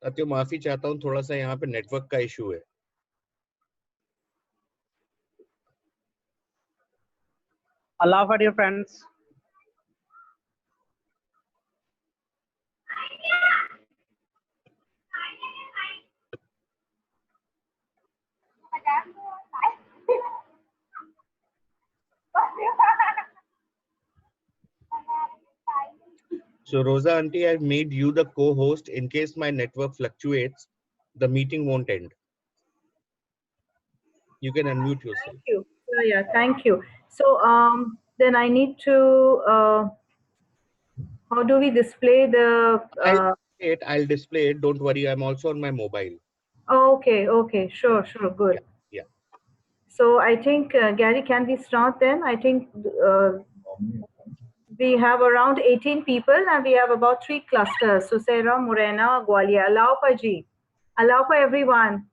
साथियों माफी चाहता हूँ, थोड़ा सा यहाँ पे नेटवर्क का इशू है। Allah for your friends. So Rosa auntie, I've made you the co-host. In case my network fluctuates, the meeting won't end. You can unmute yourself. Thank you. Yeah, thank you. So then I need to, how do we display the, I'll display it. Don't worry. I'm also on my mobile. oh, okay, sure, good. Yeah. So I think, Gary, can we start then? I think we have around 18 people and we have about 3 clusters. Susera, Morena, Gwalior. Allow for G. Allow for everyone.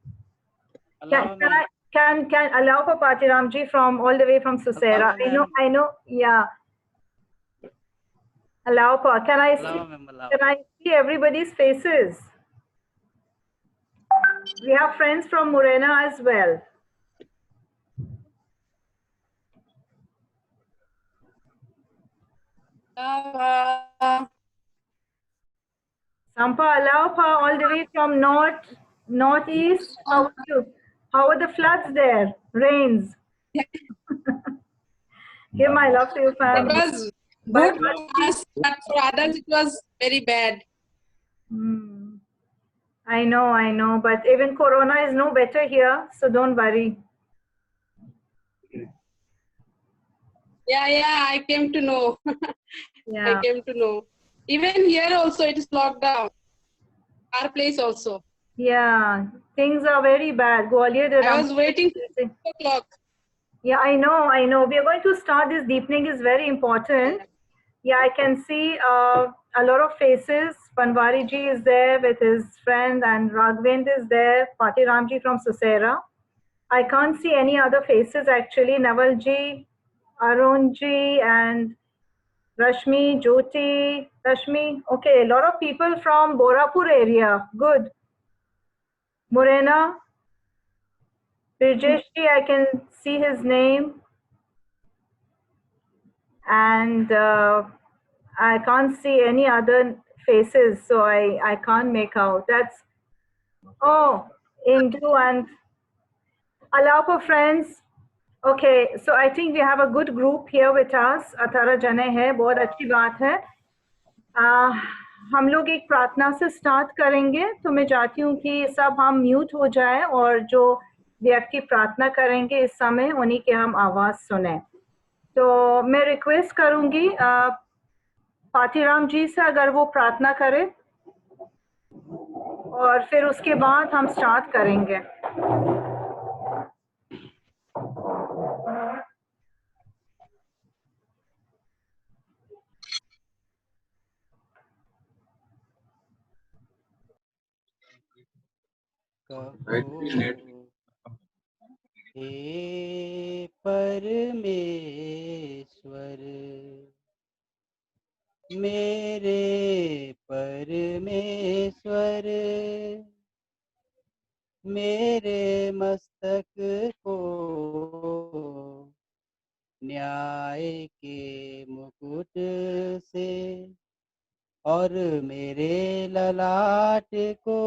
Can allow for Patiramji from all the way from Susera. I know, yeah. Allow for, can I see everybody's faces? We have friends from Morena as well. Sampa, allow for all the way from northeast. How are you? How are the floods there? Rains. Give my love to your family. It was good for us, but for others it was very bad. I know, but even Corona is no better here, so don't worry. Yeah, I came to know. Yeah. I came to know. Even here also it is locked down. Our place also. Yeah, things are very bad. Gwalior, I was waiting for 6 o'clock. Yeah, I know. We are going to start. This deepening is very important. Yeah, I can see a lot of faces. Panwari ji is there with his friend and Raghavendra is there. Pati Ramji from Susera. I can't see any other faces actually. Naval ji, Arun ji and Rashmi, Jyoti, Rashmi. Okay, a lot of people from Borapur area. Good. Morena, Brijesh ji, I can see his name. And I can't see any other faces, so I can't make out. That's, oh, Indu and allow for friends. Okay, so I think we have a good group here with us. 18 जने हैं, बहुत अच्छी बात है. हम लोग एक प्रार्थना से स्टार्ट करेंगे, तो मैं चाहती हूँ कि सब हम म्यूट हो जाएं और जो व्यक्ति प्रार्थना करेंगे इस समय उन्हीं के हम आवाज सुने. तो मैं रिक्वेस्ट करूंगी पाटीराम जी से अगर वो प्रार्थना करें और फिर उसके बाद हम स्टार्ट करेंगे. हे परमेश्वर मेरे परमेश्वर मेरे मस्तक को न्याय के मुकुट से और मेरे ललाट को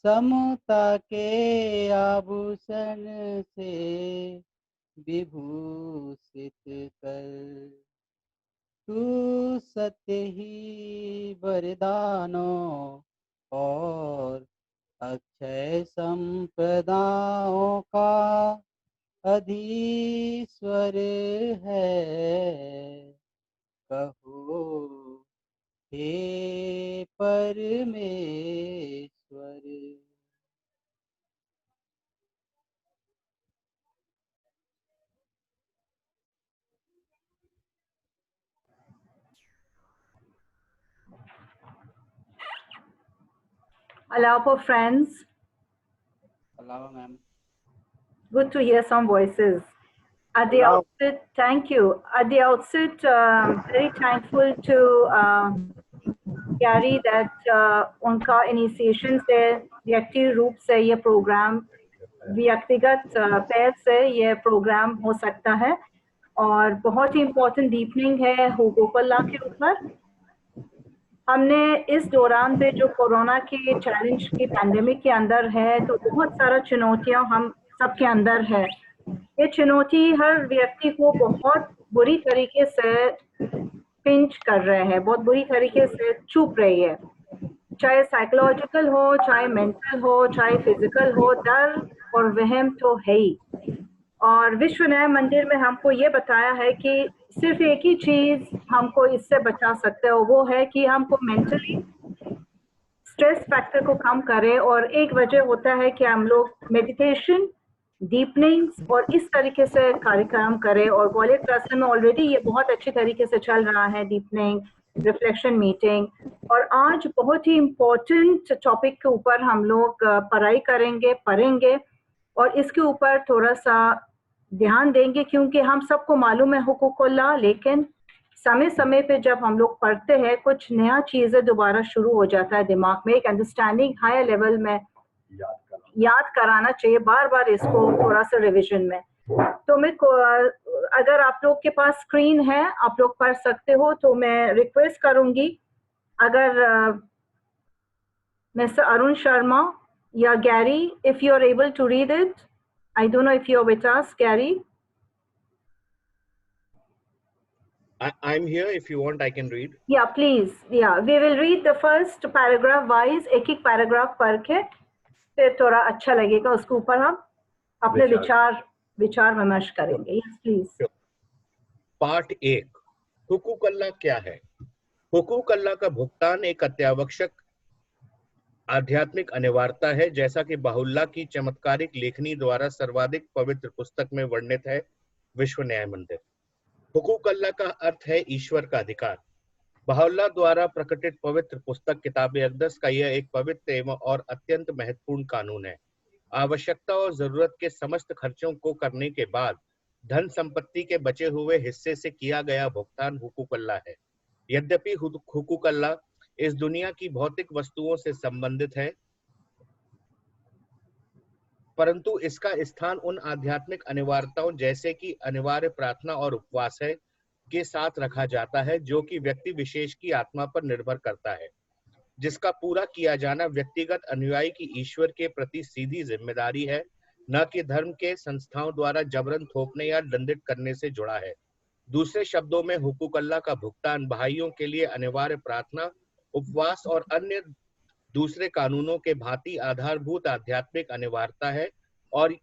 समता के आभूषण से विभूषित कर. तू सत्य ही वरदानों और अक्षय संपदाओं का अधीश्वर है. कहो हे परमेश्वर. Allow for friends. Allow, ma'am. Good to hear some voices. At the outset, thank you. At the outset, very thankful to Gary that उनका इनिशिएशन से व्यक्ति रूप से ये प्रोग्राम, व्यक्तिगत पैर से ये प्रोग्राम हो सकता है और बहुत ही इम्पोर्टेंट डीपनिंग है हुकूकुल्लाह के ऊपर। हमने इस दौरान पे जो कोरोना के चैलेंज की पैंडेमिक के अंदर है तो बहुत सारा चुनौतियां हम सबके अंदर है। ये चुनौती हर व्यक्ति को बहुत बुरी तरीके से पिंच कर रहे हैं, बहुत बुरी तरीके से चुप रही है, चाहे साइकोलॉजिकल हो, चाहे मेंटल हो, चाहे फिजिकल हो। डर और वहम तो है ही। और विश्व न्याय मंदिर में हमको ये बताया है कि सिर्फ एक ही चीज हमको इससे बचा सकते हो, वो है कि हमको मेंटली स्ट्रेस फैक्टर को कम करें। और एक वजह होता है कि हम लोग मेडिटेशन, डीपनिंग्स और इस तरीके से कार्यक्रम करें। और ग्वालियर क्लस्टर में ऑलरेडी ये बहुत अच्छी तरीके से चल रहा है, डीपनिंग, रिफ्लेक्शन मीटिंग। और आज बहुत ही इम्पोर्टेंट टॉपिक के ऊपर हम लोग पढ़ाई करेंगे, पढ़ेंगे और इसके ऊपर थोड़ा सा ध्यान देंगे, क्योंकि हम सबको मालूम है हुकूकुल्लाह, लेकिन समय समय पे जब हम लोग पढ़ते हैं कुछ नया चीजें दोबारा शुरू हो जाता है दिमाग में, एक अंडरस्टैंडिंग हायर लेवल में याद कराना चाहिए बार बार इसको थोड़ा सा रिवीजन में। तो मैं अगर आप लोग के पास स्क्रीन है, आप लोग पढ़ सकते हो, तो मैं रिक्वेस्ट करूंगी अगर मिस्टर अरुण शर्मा या Gary, if you are able to read it. I don't know if you're with us, Gary. I'm here. If you want, I can read. Yeah, please. Yeah, we will read the first paragraph wise, एक एक paragraph पढ़ के फिर थोड़ा अच्छा लगेगा, उसके ऊपर हम अपने विचार विमर्श करेंगे। Yes, please. पार्ट 1, हुकूकुल्लाह क्या है? हुकूकुल्लाह का भुगतान एक अत्यावश्यक आध्यात्मिक अनिवार्यता है, जैसा कि बाहुल्लाह की चमत्कारिक लेखनी द्वारा सर्वाधिक पवित्र पुस्तक में वर्णित है, विश्व न्याय मंदिर। हुकूकुल्लाह का अर्थ है ईश्वर का अधिकार। बाहुल्लाह द्वारा प्रकटित पवित्र पुस्तक किताब-ए अक़दस का यह एक पवित्र एवं और अत्यंत महत्वपूर्ण कानून है। आवश्यकता और जरूरत के समस्त खर्चों को करने के बाद धन संपत्ति के बचे हुए हिस्से से किया गया भुगतान हुकूकुल्लाह है। यद्यपि हुकूकुल्लाह इस दुनिया की भौतिक वस्तुओं से संबंधित है, परंतु इसका स्थान उन आध्यात्मिक अनिवार्यताओं जैसे कि अनिवार्य प्रार्थना और उपवास है के साथ रखा जाता है, जो कि व्यक्ति विशेष की आत्मा पर निर्भर करता है, जिसका पूरा किया जाना व्यक्तिगत अनुयायी की ईश्वर के प्रति सीधी जिम्मेदारी है, न कि धर्म के संस्थाओं द्वारा जबरन थोपने या दंडित करने से जुड़ा है। दूसरे शब्दों में हुकूकुल्लाह का भुगतान भाइयों के लिए अनिवार्य प्रार्थना, उपवास और अन्य दूसरे कानूनों के भांति आधारभूत आध्यात्मिक अनिवार्यता है और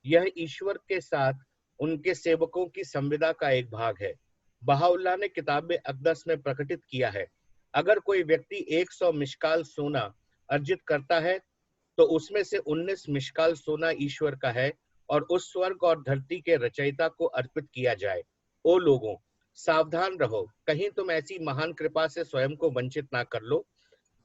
यह ईश्वर के साथ उनके सेवकों की संविदा का एक भाग है। बहाउल्लाह ने किताब-ए अक़दस में प्रकटित किया है, अगर कोई व्यक्ति 100 मिशकाल सोना अर्जित करता है तो उसमें से 19 मिशकाल सोना ईश्वर का है और उस स्वर्ग और धरती के रचयिता को अर्पित किया जाए। ओ लोगों, सावधान रहो, कहीं तुम ऐसी महान कृपा से स्वयं को वंचित ना कर लो।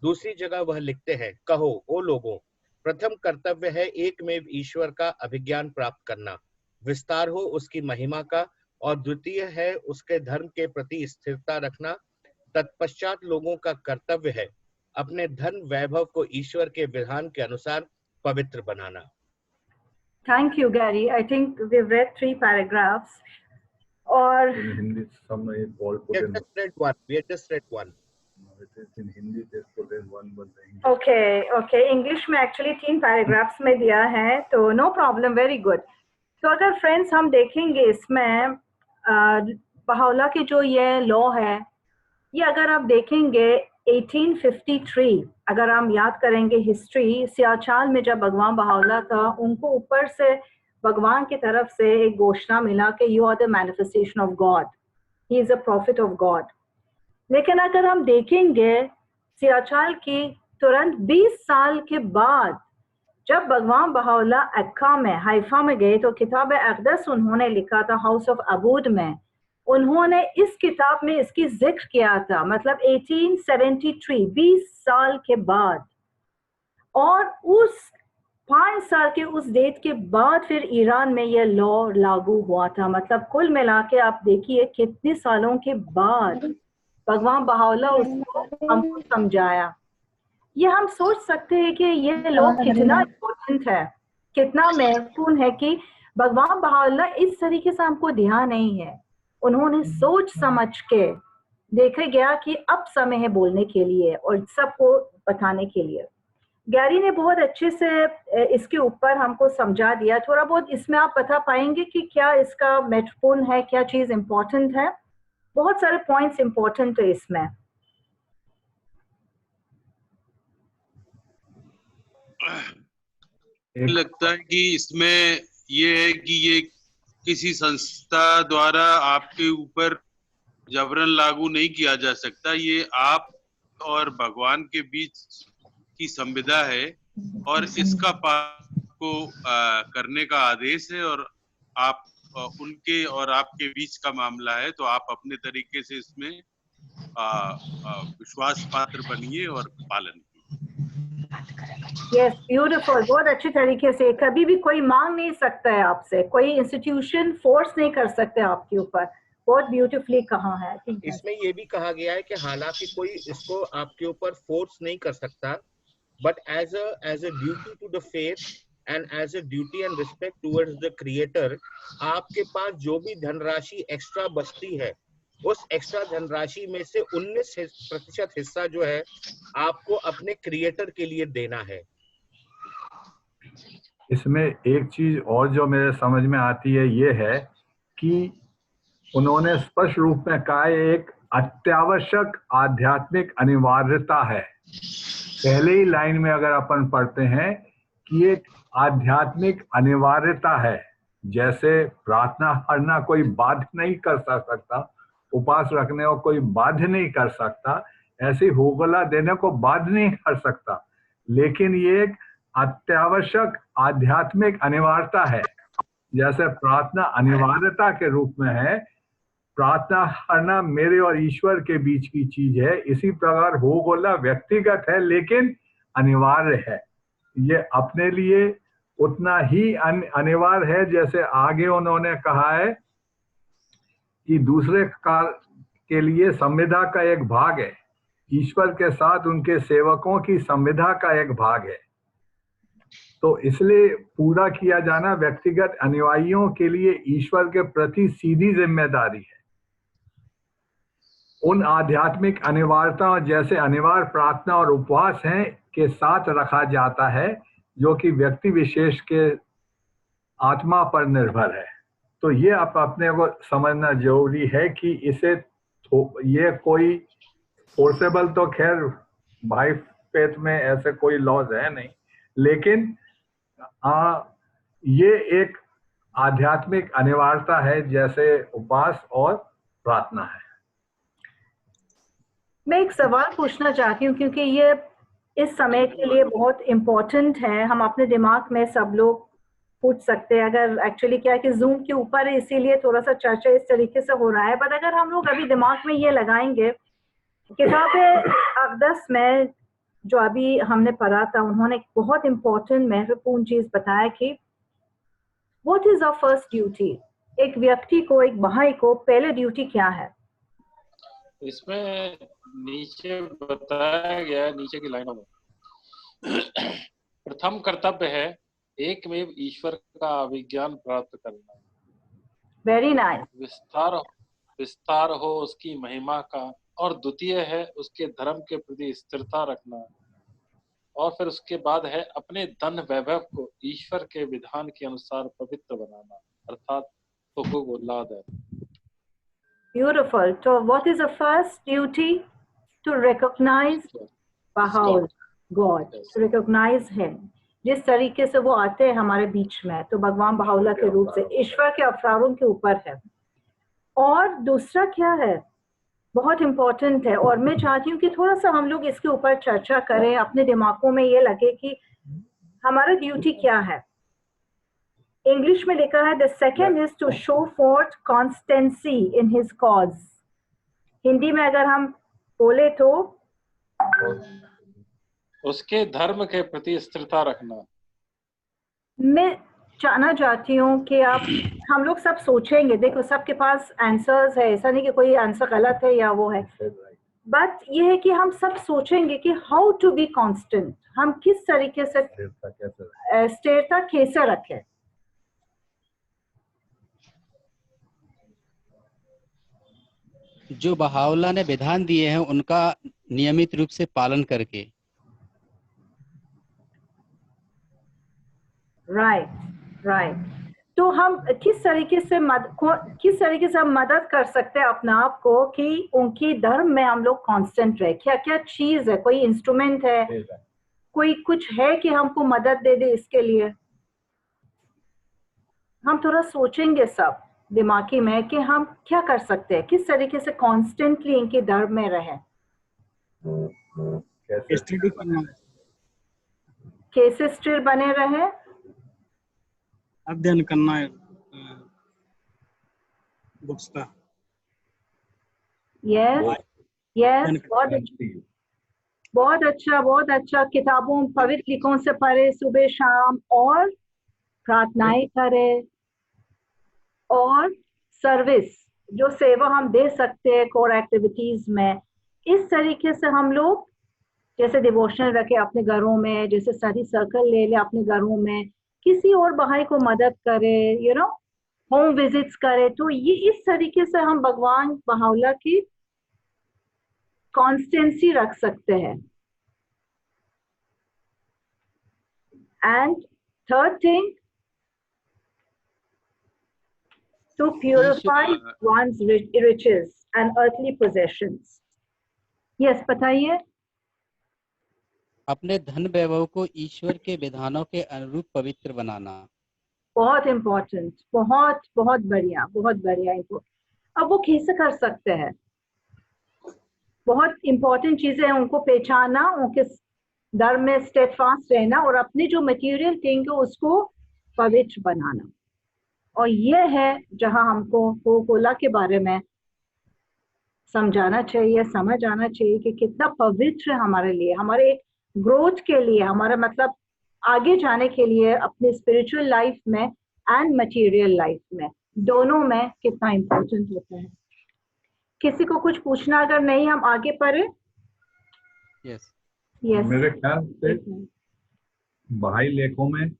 दूसरी जगह वह लिखते हैं, कहो ओ लोगों, प्रथम कर्तव्य है एकमेव ईश्वर का अभिज्ञान प्राप्त करना, विस्तार हो उसकी महिमा का, और द्वितीय है उसके धर्म के प्रति स्थिरता रखना। तत्पश्चात लोगों का कर्तव्य है अपने धन वैभव को ईश्वर के विधान के अनुसार पवित्र बनाना। Thank you, Gary. I think we've read 3 paragraphs. Or in Hindi, some is all put We in. have just read one. We have just read one. No, it is in Hindi. Just put in one, but the English. okay. English में actually 3 paragraphs में दिया है, तो no problem, very good. तो अगर friends हम देखेंगे इसमें बहाउल्लाह की जो ये लॉ है, ये अगर आप देखेंगे 1853, अगर हम याद करेंगे हिस्ट्री, सियाचाल में जब भगवान बहाउल्लाह था, उनको ऊपर से भगवान की तरफ से एक घोषणा मिला कि you are the manifestation of God, he is a prophet of God. लेकिन अगर हम देखेंगे सियाचाल की तुरंत 20 साल के बाद जब भगवान बहाउल्लाह अक्का में, हाइफा में गए, तो किताब अक़दस उन्होंने लिखा था हाउस ऑफ अबूद में, उन्होंने इस किताब में इसकी जिक्र किया था, मतलब 1873, 20 साल के बाद। और उस 5 साल के उस डेट के बाद फिर ईरान में यह लॉ लागू हुआ था। मतलब कुल मिला के आप देखिए कितने सालों के बाद भगवान बहाउल्लाह उसको हमको समझाया। ये हम सोच सकते हैं कि ये लोग कितना इम्पोर्टेंट है, कितना महत्वपूर्ण है कि भगवान बहाउल्लाह इस तरीके से हमको दिया नहीं है। उन्होंने सोच समझ के देखा गया कि अब समय है बोलने के लिए और सबको बताने के लिए। गैरी ने बहुत अच्छे से इसके ऊपर हमको समझा दिया। थोड़ा बहुत इसमें आप बता पाएंगे कि क्या इसका महत्वपूर्ण है, क्या चीज इम्पोर्टेंट है? बहुत सारे पॉइंट्स इम्पोर्टेंट है इसमें। लगता है कि इसमें ये है कि ये किसी संस्था द्वारा आपके ऊपर जबरन लागू नहीं किया जा सकता। ये आप और भगवान के बीच की संविदा है और इसका को करने का आदेश है और आप उनके और आपके बीच का मामला है, तो आप अपने तरीके से इसमें विश्वास पात्र बनिए और पालन कीजिए। Yes, beautiful. बहुत अच्छे तरीके से। कभी भी कोई मांग नहीं सकता है आपसे, कोई इंस्टीट्यूशन फोर्स नहीं कर सकते आपके ऊपर। बहुत ब्यूटीफुली कहा है। इसमें ये भी कहा गया है कि हालांकि कोई इसको आपके ऊपर फोर्स नहीं कर सकता, but as a duty to the faith and as a duty and respect towards the creator, आपके पास जो भी धनराशि एक्स्ट्रा बचती है, उस एक्स्ट्रा धनराशि में से 19% हिस्सा जो है आपको अपने क्रिएटर के लिए देना है। इसमें एक चीज और जो मेरे समझ में आती है ये है कि उन्होंने स्पष्ट रूप में कहा एक अत्यावश्यक आध्यात्मिक अनिवार्यता है। पहले ही लाइन में अगर अपन पढ़ते हैं कि एक आध्यात्मिक अनिवार्यता है, जैसे प्रार्थना करना कोई बाध्य नहीं कर सकता, उपवास रखने को कोई बाध्य नहीं कर सकता, ऐसी होगला देने को बाध्य नहीं कर सकता, लेकिन ये एक अत्यावश्यक आध्यात्मिक अनिवार्यता है। जैसे प्रार्थना अनिवार्यता के रूप में है, प्रार्थना करना मेरे और ईश्वर के बीच की चीज है, इसी प्रकार होगला व्यक्तिगत है लेकिन अनिवार्य है। ये अपने लिए उतना ही अनिवार्य है जैसे आगे उन्होंने कहा है कि दूसरे के लिए संविदा का एक भाग है, ईश्वर के साथ उनके सेवकों की संविदा का एक भाग है। तो इसलिए पूरा किया जाना व्यक्तिगत अनुयायियों के लिए ईश्वर के प्रति सीधी जिम्मेदारी है। उन आध्यात्मिक अनिवार्यताओं जैसे अनिवार्य प्रार्थना और उपवास हैं के साथ रखा जाता है, जो कि व्यक्ति विशेष के आत्मा पर निर्भर है। तो ये आप अपने को समझना जरूरी है कि इसे ये कोई फोर्सेबल, तो खैर भाई फेथ में ऐसे कोई लॉज है नहीं, लेकिन ये एक आध्यात्मिक अनिवार्यता है जैसे उपवास और प्रार्थना है। मैं एक सवाल पूछना चाहती हूँ क्योंकि ये इस समय के लिए बहुत इम्पोर्टेंट है। हम अपने दिमाग में सब लोग पूछ सकते हैं, अगर एक्चुअली क्या है कि जूम के ऊपर है इसीलिए थोड़ा सा चर्चा इस तरीके से हो रहा है, बट अगर हम लोग अभी दिमाग में ये लगाएंगे, किताब अक़दस में जो अभी हमने पढ़ा था, उन्होंने एक बहुत इम्पोर्टेंट महत्वपूर्ण चीज बताया कि what is our first duty. एक व्यक्ति को, एक बहाई को पहले ड्यूटी क्या है? इसमें नीचे बताया गया है, नीचे की लाइनों में प्रथम कर्तव्य है एकमेव ईश्वर का अभिज्ञान प्राप्त करना। Very nice. विस्तार हो उसकी महिमा का, और द्वितीय है उसके धर्म के प्रति स्थिरता रखना, और फिर उसके बाद है अपने धन वैभव को ईश्वर के विधान के अनुसार पवित्र बनाना, अर्थात हुकूक-उल-लाह है। Beautiful. So what is the first duty? To recognize Bahá'u'lláh, God, to recognize him. जिस तरीके से वो आते हैं हमारे बीच में, तो भगवान बहाउल्लाह के रूप से ईश्वर के अवतारों के ऊपर है। और दूसरा क्या है, बहुत इम्पोर्टेंट है, और मैं चाहती हूँ कि थोड़ा सा हम लोग इसके ऊपर चर्चा करें, अपने दिमागों में ये लगे कि हमारा ड्यूटी क्या है। इंग्लिश में लिखा है, the second is to show forth constancy in his cause. Hindi में अगर हम बोले तो उसके धर्म के प्रति स्थिरता रखना। मैं जानना चाहती हूँ कि आप, हम लोग सब सोचेंगे, देखो सबके पास आंसर्स है, ऐसा नहीं कि कोई आंसर गलत है या वो है, बट ये है कि हम सब सोचेंगे कि हाउ टू बी कांस्टेंट, हम किस तरीके से स्थिरता कैसे रखें। जो बहावला ने विधान दिए हैं उनका नियमित रूप से पालन करके। राइट। तो हम किस तरीके से हम मदद कर सकते हैं अपने आप को कि उनकी धर्म में हम लोग कांस्टेंट रहे। क्या क्या चीज है, कोई इंस्ट्रूमेंट है, कोई कुछ है कि हमको मदद दे दे इसके लिए? हम थोड़ा सोचेंगे सब दिमागी में कि हम क्या कर सकते हैं, किस तरीके से कॉन्स्टेंटली इनके धर्म में रहे। कैसे स्थिर बने रहे? अध्ययन करना है बुक्स का। यस बहुत अच्छा। किताबों पवित्र लिखों से पढ़े सुबह शाम, और प्रार्थनाएं करें, और सर्विस जो सेवा हम दे सकते हैं कोर एक्टिविटीज में। इस तरीके से हम लोग जैसे डिवोशनल रखे अपने घरों में, जैसे स्टडी सर्कल ले ले अपने घरों में, किसी और भाई को मदद करे, होम विजिट्स करे। तो ये इस तरीके से हम भगवान बहावला की कॉन्स्टेंसी रख सकते हैं। And third thing, to purify one's riches and earthly possessions. Yes, बताइए। अपने धन वैभव को ईश्वर के विधानों के अनुरूप पवित्र बनाना। बहुत इम्पोर्टेंट, बहुत बढ़िया। अब वो कैसे कर सकते हैं? बहुत इम्पोर्टेंट चीजें हैं, उनको पहचाना, उनके धर्म में स्टेडफास्ट रहना, और अपने जो मटेरियल थिंग है उसको पवित्र बनाना। और ये है जहां हमको कोका-कोला के बारे में समझाना चाहिए, समझ आना चाहिए कि कितना पवित्र हमारे लिए, हमारे ग्रोथ के लिए, हमारा मतलब आगे जाने के लिए अपने स्पिरिचुअल लाइफ में एंड मटेरियल लाइफ में, दोनों में कितना इम्पोर्टेंट होता है। किसी को कुछ पूछना अगर नहीं, हम आगे पढ़े। यस मेरे ख्याल से बहाई लेखों में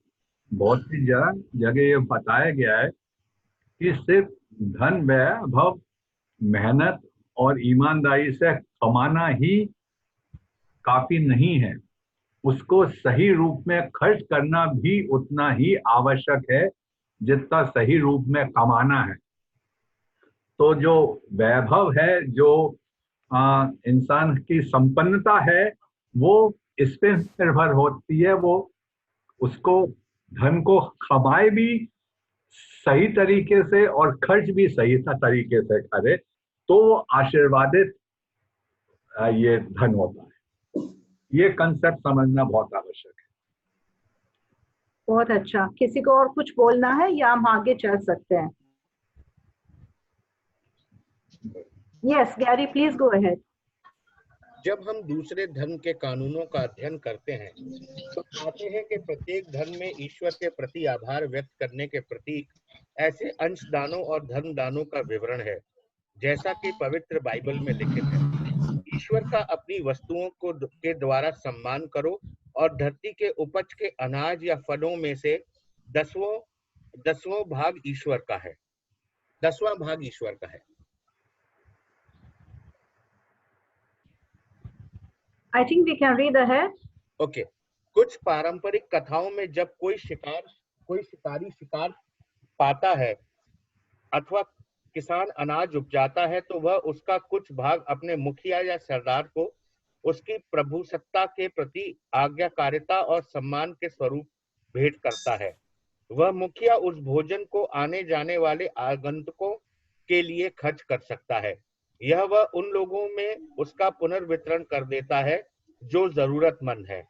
बहुत सी जगह ये बताया गया है कि सिर्फ धन वैभव, मेहनत और ईमानदारी से कमाना ही काफी नहीं है, उसको सही रूप में खर्च करना भी उतना ही आवश्यक है जितना सही रूप में कमाना है। तो जो वैभव है, जो इंसान की संपन्नता है, वो इस पे निर्भर होती है। वो उसको धन को कमाए भी सही तरीके से और खर्च भी सही तरीके से करे तो वो आशीर्वादित ये धन होता है। ये कंसेप्ट समझना बहुत आवश्यक है। बहुत अच्छा। किसी को और कुछ बोलना है या हम आगे चल सकते हैं? Yes Gary, please go ahead. जब हम दूसरे धर्म के कानूनों का अध्ययन करते हैं तो पाते हैं कि प्रत्येक धर्म में ईश्वर के प्रति आभार व्यक्त करने के प्रतीक ऐसे अंशदानों और धर्मदानों का विवरण है, जैसा कि पवित्र बाइबल में लिखित है। ईश्वर का अपनी वस्तुओं के द्वारा सम्मान करो, और धरती के उपज के अनाज या फलों में से दसवां भाग ईश्वर का है। I think we can read ahead. Okay. कुछ पारंपरिक कथाओं में जब कोई शिकारी शिकार पाता है अथवा किसान अनाज उपजाता है तो वह उसका कुछ भाग अपने मुखिया या सरदार को उसकी प्रभुसत्ता के प्रति आज्ञाकारिता और सम्मान के स्वरूप भेंट करता है। वह मुखिया उस भोजन को आने जाने वाले आगंतुकों के लिए खर्च कर सकता है। यह वह उन लोगों में उसका पुनर्वितरण कर देता है जो जरूरतमंद है।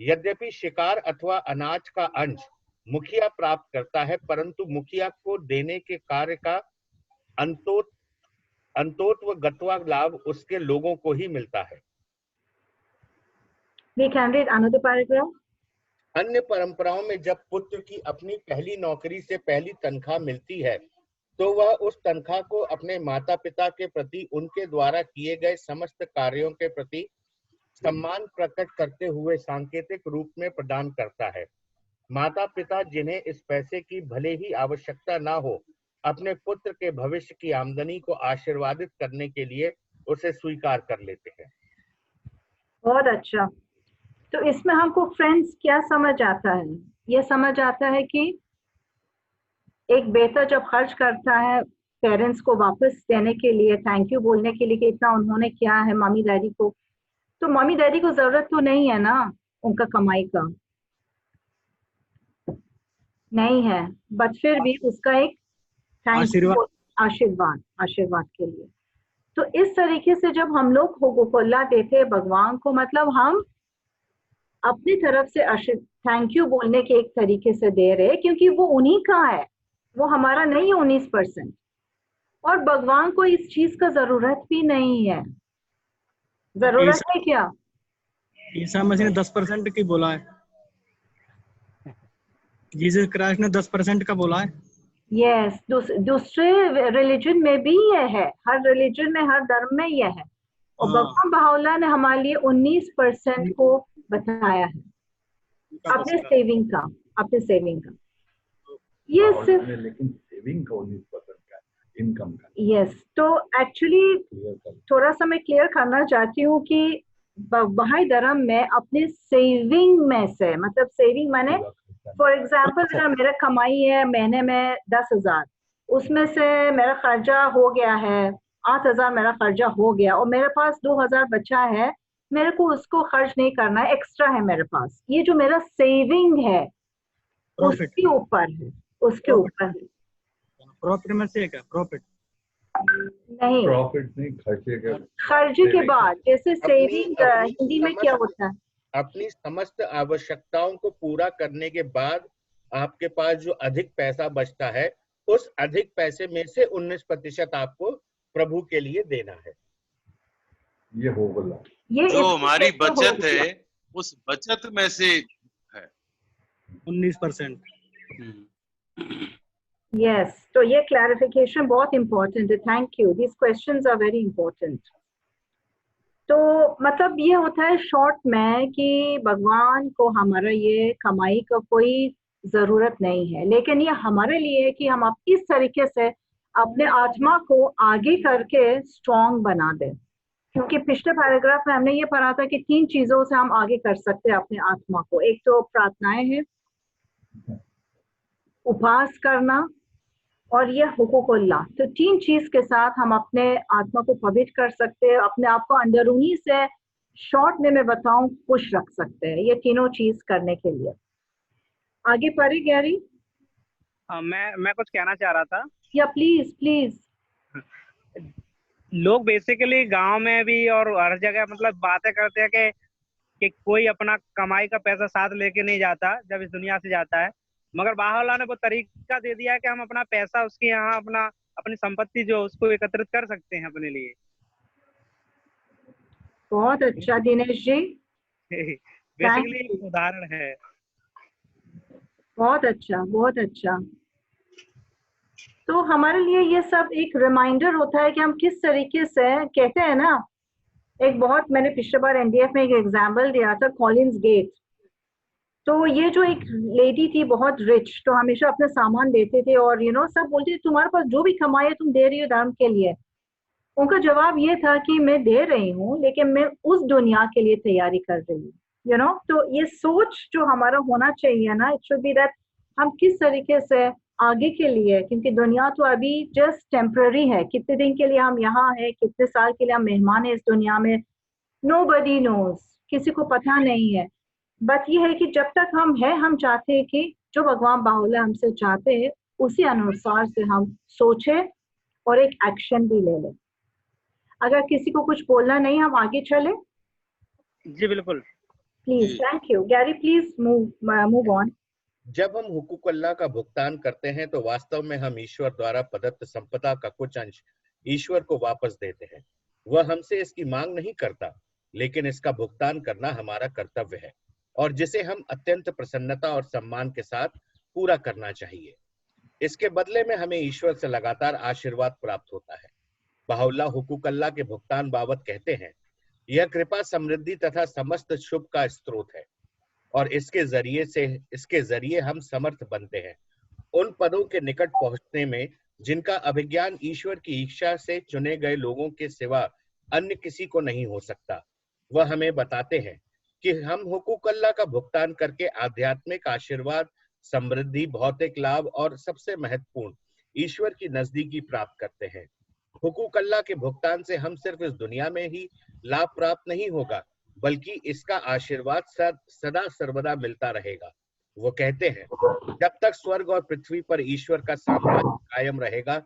यद्यपि शिकार अथवा अनाज का अंश मुखिया प्राप्त करता है, परंतु मुखिया को देने के कार्य का अंतोत्वगत्वा लाभ उसके लोगों को ही मिलता है। We can read another paragraph. अन्य परंपराओं में जब पुत्र की अपनी पहली नौकरी से पहली तनख्वाह मिलती है तो वह उस तनख्वाह को अपने माता पिता के प्रति उनके द्वारा किए गए समस्त कार्यों के प्रति सम्मान प्रकट करते हुए सांकेतिक रूप में प्रदान करता है। माता पिता जिन्हें इस पैसे की भले ही आवश्यकता ना हो, अपने पुत्र के भविष्य की आमदनी को आशीर्वादित करने के लिए उसे स्वीकार कर लेते हैं। बहुत अच्छा। तो इसमें हमको फ्रेंड्स क्या समझ आता है? ये समझ आता है कि एक बेटा जब खर्च करता है पेरेंट्स को वापस देने के लिए, थैंक यू बोलने के लिए कि इतना उन्होंने किया है मम्मी डैडी को, तो मम्मी डैडी को जरूरत तो नहीं है ना उनका कमाई का, नहीं है, बट फिर भी उसका एक थैंक यू, आशीर्वाद के लिए। तो इस तरीके से जब हम लोग हुकुकुल्लाह देते हैं भगवान को, मतलब हम अपनी तरफ से थैंक यू बोलने के एक तरीके से दे रहे हैं, क्योंकि वो उन्हीं का है, वो हमारा नहीं है 19%। और भगवान को इस चीज का जरूरत भी नहीं है। जरूरत है क्या? ईसा मसीह ने 10% की बोला है, जीसस क्राइस्ट ने 10% का बोला है। यस, दूसरे रिलीजन में भी ये है, हर रिलीजन में, हर धर्म में ये है। और भगवान बाहुला ने हमारे लिए 19% को बताया है अपने सेविंग का। ये सिर्फ लेकिन सेविंग का 19% का इनकम का। यस, तो एक्चुअली थोड़ा सा मैं क्लियर करना चाहती हूँ कि बहाई धर्म में अपने सेविंग में से, मतलब सेविंग माने फॉर एग्जाम्पल अगर मेरा कमाई है महीने में 10,000, उसमें से मेरा खर्चा हो गया है 8,000, मेरा खर्चा हो गया और मेरे पास 2,000 बचा है, मेरे को उसको खर्च नहीं करना है, एक्स्ट्रा है मेरे पास। ये जो मेरा सेविंग है उसके ऊपर है, उसके ऊपर है। प्रॉफिट में से क्या? प्रॉफिट नहीं, प्रॉफिट नहीं, खर्चे के बाद, जैसे सेविंग हिंदी में क्या होता है? अपनी समस्त आवश्यकताओं को पूरा करने के बाद आपके पास जो अधिक पैसा बचता है, उस अधिक पैसे में से 19% आपको प्रभु के लिए देना है। ये हो बोला, ये जो हमारी बचत है उस बचत में से है 19%। यस, तो ये क्लैरिफिकेशन बहुत इंपॉर्टेंट है, thank you, this questions are very important. तो मतलब ये होता है शॉर्ट में कि भगवान को हमारा ये कमाई का कोई जरूरत नहीं है, लेकिन ये हमारे लिए है कि हम इस तरीके से अपने आत्मा को आगे करके स्ट्रॉन्ग बना दें। क्योंकि पिछले पैराग्राफ में हमने ये पढ़ा था कि 3 चीजों से हम आगे कर सकते हैं अपने आत्मा को। एक तो प्रार्थनाएं हैं, उपवास करना और ये हुकुकुल्लाह। तो 3 चीज के साथ हम अपने आत्मा को पवित्र कर सकते हैं, अपने आप को अंदरूनी से शॉर्ट में मैं बताऊं खुश रख सकते हैं, ये तीनों चीज करने के लिए। आगे पढ़े गैरी। मैं कुछ कहना चाह रहा था। या प्लीज। लोग बेसिकली गांव में भी और हर जगह मतलब बातें करते हैं कि कोई अपना कमाई का पैसा साथ लेके नहीं जाता जब इस दुनिया से जाता है, मगर बाहुला ने वो तरीका दे दिया है कि हम अपना पैसा उसके यहाँ अपनी संपत्ति जो उसको एकत्रित कर सकते हैं अपने लिए। बहुत अच्छा दिनेश जी, बेसिकली उदाहरण है। बहुत अच्छा। तो हमारे लिए ये सब एक रिमाइंडर होता है कि हम किस तरीके से, कहते हैं ना, एक बहुत, मैंने पिछले बार एनडीएफ में एक एग्जाम्पल दिया था, कॉलिंस गेट। तो ये जो एक लेडी थी बहुत रिच, तो हमेशा अपने सामान देते थे और सब बोलते थे तुम्हारे पास जो भी कमाई है तुम दे रही हो धर्म के लिए। उनका जवाब ये था कि मैं दे रही हूँ लेकिन मैं उस दुनिया के लिए तैयारी कर रही हूँ। तो ये सोच जो हमारा होना चाहिए ना, इट शुड बी दैट हम किस तरीके से आगे के लिए, क्योंकि दुनिया तो अभी जस्ट टेम्पररी है, कितने दिन के लिए हम यहाँ है, कितने साल के लिए हम मेहमान है इस दुनिया में, नोबडी नोज, किसी को पता नहीं है। बट ये है कि जब तक हम हैं, हम चाहते हैं कि जो भगवान बाहुला हमसे चाहते हैं उसी अनुसार से हम सोचे और एक एक्शन भी ले लें। अगर किसी को कुछ बोलना नहीं, हम आगे चले। जी बिल्कुल, please, thank you Gary, please move on. जब हम हुकुकुल्लाह का भुगतान करते हैं तो वास्तव में हम ईश्वर द्वारा प्रदत्त संपदा का कुछ अंश ईश्वर को वापस देते हैं। वह हमसे इसकी मांग नहीं करता, लेकिन इसका भुगतान करना हमारा कर्तव्य है और जिसे हम अत्यंत प्रसन्नता और सम्मान के साथ पूरा करना चाहिए। इसके बदले में हमें ईश्वर से लगातार आशीर्वाद प्राप्त होता है। बहाउल्लाह हुकूक अल्लाह के भुगतान बाबत कहते हैं, यह कृपा समृद्धि तथा समस्त शुभ का स्रोत है और इसके जरिए हम समर्थ बनते हैं उन पदों के निकट पहुंचने में जिनका अभिज्ञान ईश्वर की इच्छा से चुने गए लोगों के सिवा अन्य किसी को नहीं हो सकता। वह हमें बताते हैं कि हम हुकूक अल्लाह का भुगतान करके आध्यात्मिक आशीर्वाद, समृद्धि, भौतिक लाभ और सबसे महत्वपूर्ण ईश्वर की नजदीकी प्राप्त करते हैं। हुकूक अल्लाह के भुगतान से हम सिर्फ इस दुनिया में ही लाभ प्राप्त नहीं होगा, बल्कि इसका आशीर्वाद सदा सर्वदा मिलता रहेगा। वो कहते हैं, जब तक स्वर्ग और पृथ्वी पर ईश्वर का साम्राज्य कायम रहेगा,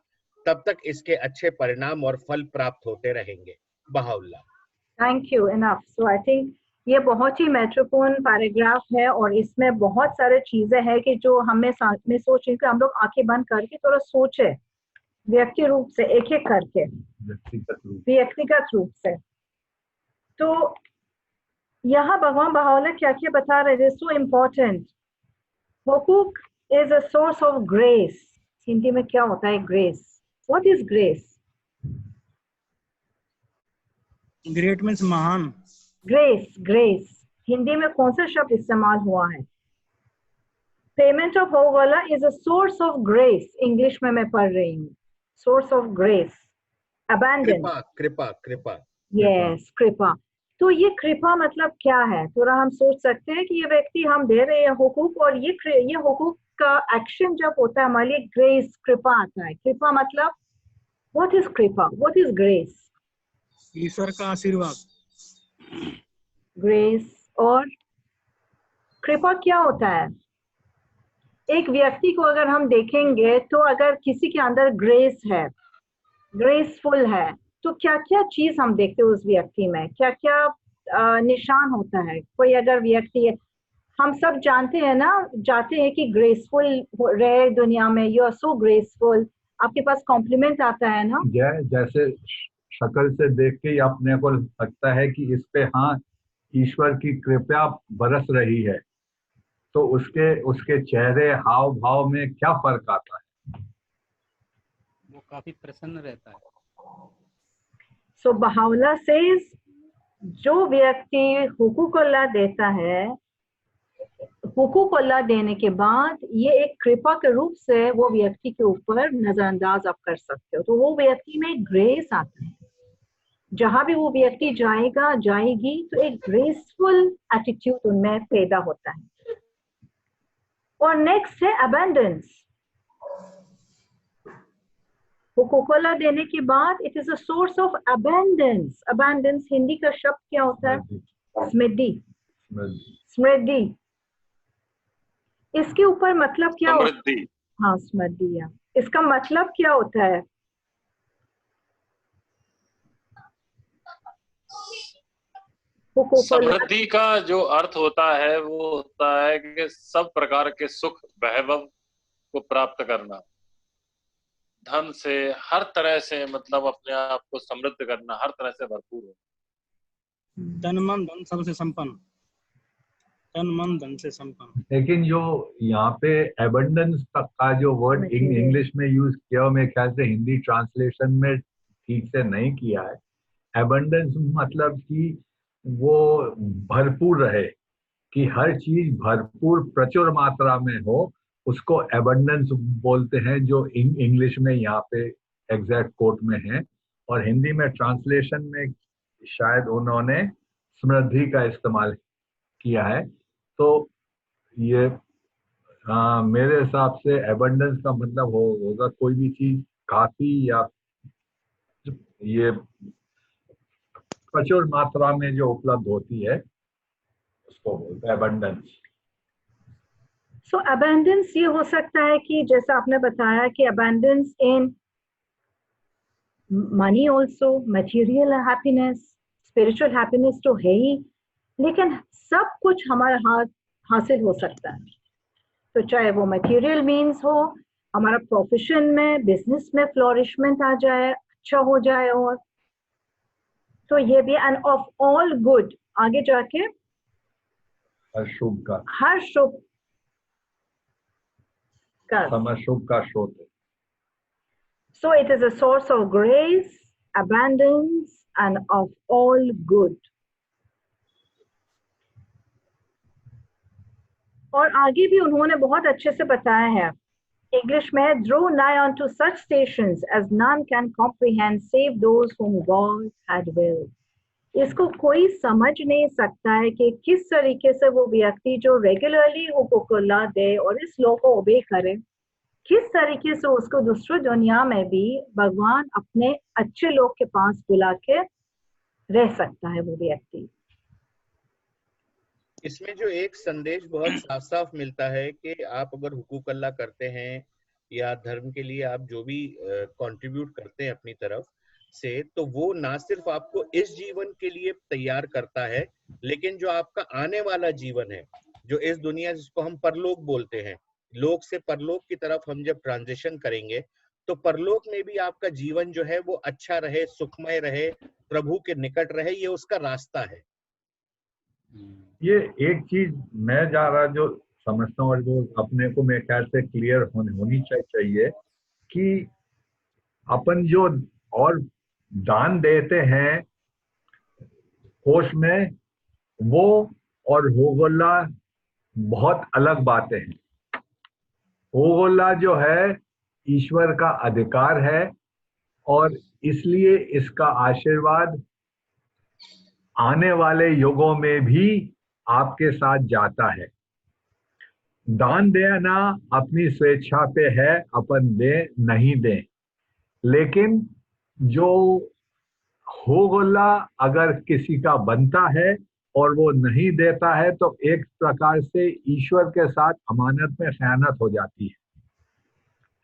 तब तक इसके अच्छे परिणाम और फल प्राप्त होते रहेंगे। Baha'u'llah. Thank you, enough. So I think ये बहुत ही महत्वपूर्ण पैराग्राफ है और इसमें बहुत सारे चीजें हैं कि जो हमें साथ में सोच रही, हम लोग आंखें बंद करके थोड़ा सोचे व्यक्ति रूप से, एक एक करके, व्यक्तिगत रूप से। तो यहाँ भगवान बहाउल्लाह क्या क्या बता रहे थे, सो इम्पोर्टेंट। हुकूक is a source of grace. Hindi में क्या होता है grace? What is grace? Great means महान। ग्रेस, ग्रेस हिंदी में कौन सा शब्द इस्तेमाल हुआ है? पेमेंट ऑफ हुकूक is a source of grace. English में मैं पढ़ रही हूँ, सोर्स ऑफ ग्रेस, अबैंडन, कृपा, कृपा। यस, कृपा। तो ये कृपा मतलब क्या है? थोड़ा हम सोच सकते हैं कि ये व्यक्ति हम दे रहे हैं हुकूक, और ये हुकूक का एक्शन जब होता है हमारे लिए ग्रेस, कृपा आता है। कृपा मतलब व्हाट इज कृपा? What is grace? ईश्वर का आशीर्वाद। ग्रेस और कृपा क्या होता है? एक व्यक्ति को अगर हम देखेंगे तो अगर किसी के अंदर ग्रेस है, ग्रेसफुल है, तो क्या क्या चीज हम देखते हैं उस व्यक्ति में, क्या क्या निशान होता है? कोई अगर व्यक्ति है, हम सब जानते हैं ना, चाहते हैं कि ग्रेसफुल रहे दुनिया में, यू आर सो ग्रेसफुल, आपके पास कॉम्प्लीमेंट आता है ना। जैसे शक्ल से देख के ही अपने को लगता है कि इस पे हाँ ईश्वर की कृपा बरस रही है, तो उसके चेहरे, हाव भाव में क्या फर्क आता है? वो काफी प्रसन्न रहता है। सो बहाउल्लाह सेज, जो व्यक्ति हुकूक अल्लाह देता है, हुकूक अल्लाह देने के बाद ये एक कृपा के रूप से वो व्यक्ति के ऊपर नजरअंदाज आप कर सकते हो, तो वो व्यक्ति में ग्रेस आता है। जहां भी वो व्यक्ति जाएगा, जाएगी, तो एक ग्रेसफुल एटीट्यूड उनमें पैदा होता है। और नेक्स्ट है अबैंडेंस। हुकूक अल्लाह देने के बाद it is a source of abundance. Abundance Hindi का शब्द क्या होता है? समृद्धि, समृद्धि। इसके ऊपर मतलब क्या होता है? हाँ, समृद्धि। इसका मतलब क्या होता है? समृद्धि का जो अर्थ होता है वो होता है कि सब प्रकार के सुख वैभव को प्राप्त करना, धन से, हर तरह से, मतलब अपने आप को समृद्ध करना, हर तरह से भरपूर हो। तन मन धन सबसे संपन्न, तन मन धन से संपन्न। लेकिन जो यहाँ पे एबंडेंस का जो वर्ड इंग्लिश में यूज किया, मेरे ख्याल से हिंदी ट्रांसलेशन में ठीक से नहीं किया है। एबंडेंस मतलब कि वो भरपूर रहे, कि हर चीज भरपूर प्रचुर मात्रा में हो, उसको एबंडेंस बोलते हैं, जो इंग्लिश में यहाँ पे एग्जैक्ट कोट में है। और हिंदी में ट्रांसलेशन में शायद उन्होंने समृद्धि का इस्तेमाल किया है। तो ये मेरे हिसाब से एबंडेंस का मतलब होगा कोई भी चीज काफी या ये प्रचुर मात्रा में जो उपलब्ध होती है उसको बोलते हैं एबंडेंस। सो अबैंडेंस ये हो सकता है कि जैसा आपने बताया कि abundance in money also, material happiness, spiritual happiness तो है ही, लेकिन सब कुछ हमारे हाथ हासिल हो सकता है। तो चाहे वो मटेरियल मीन्स हो, हमारा प्रोफेशन में, बिजनेस में फ्लोरिशमेंट आ जाए, अच्छा हो जाए, और तो ये भी एंड ऑफ ऑल गुड, आगे जाके हर शुभ का, हर शुभ समशुभ का स्रोत है। So it is a source of grace, abundance and of all good. और आगे भी उन्होंने बहुत अच्छे से बताया है इंग्लिश में, draw nigh unto such stations as none can comprehend save those whom God had willed. इसको कोई समझ नहीं सकता है कि किस तरीके से वो व्यक्ति जो रेगुलरली हुकूकुल्लाह दे और इस लॉ को ओबे करे, किस तरीके से उसको दूसरी दुनिया में भी भगवान अपने अच्छे लोग के पास बुला के रह सकता है वो व्यक्ति। इसमें जो एक संदेश बहुत साफ साफ मिलता है कि आप अगर हुकूक अल्लाह करते हैं या धर्म के लिए आप जो भी कंट्रीब्यूट करते हैं अपनी तरफ से, तो वो ना सिर्फ आपको इस जीवन के लिए तैयार करता है, लेकिन जो आपका आने वाला जीवन है, जो इस दुनिया जिसको हम परलोक बोलते हैं, लोक से परलोक की तरफ हम जब ट्रांजिशन करेंगे तो परलोक में भी आपका जीवन जो है वो अच्छा रहे, सुखमय रहे, प्रभु के निकट रहे, ये उसका रास्ता है। ये एक चीज मैं जा रहा जो समझता हूँ और जो अपने को मेरे ख्याल से क्लियर होनी चाहिए कि अपन जो और दान देते हैं कोष में, वो और होगोल्ला बहुत अलग बातें हैं। होगोल्ला जो है ईश्वर का अधिकार है और इसलिए इसका आशीर्वाद आने वाले युगों में भी आपके साथ जाता है। दान देना अपनी स्वेच्छा पे है, अपन दे नहीं दें, लेकिन जो होगोल्ला अगर किसी का बनता है और वो नहीं देता है तो एक प्रकार से ईश्वर के साथ अमानत में खयानत हो जाती है।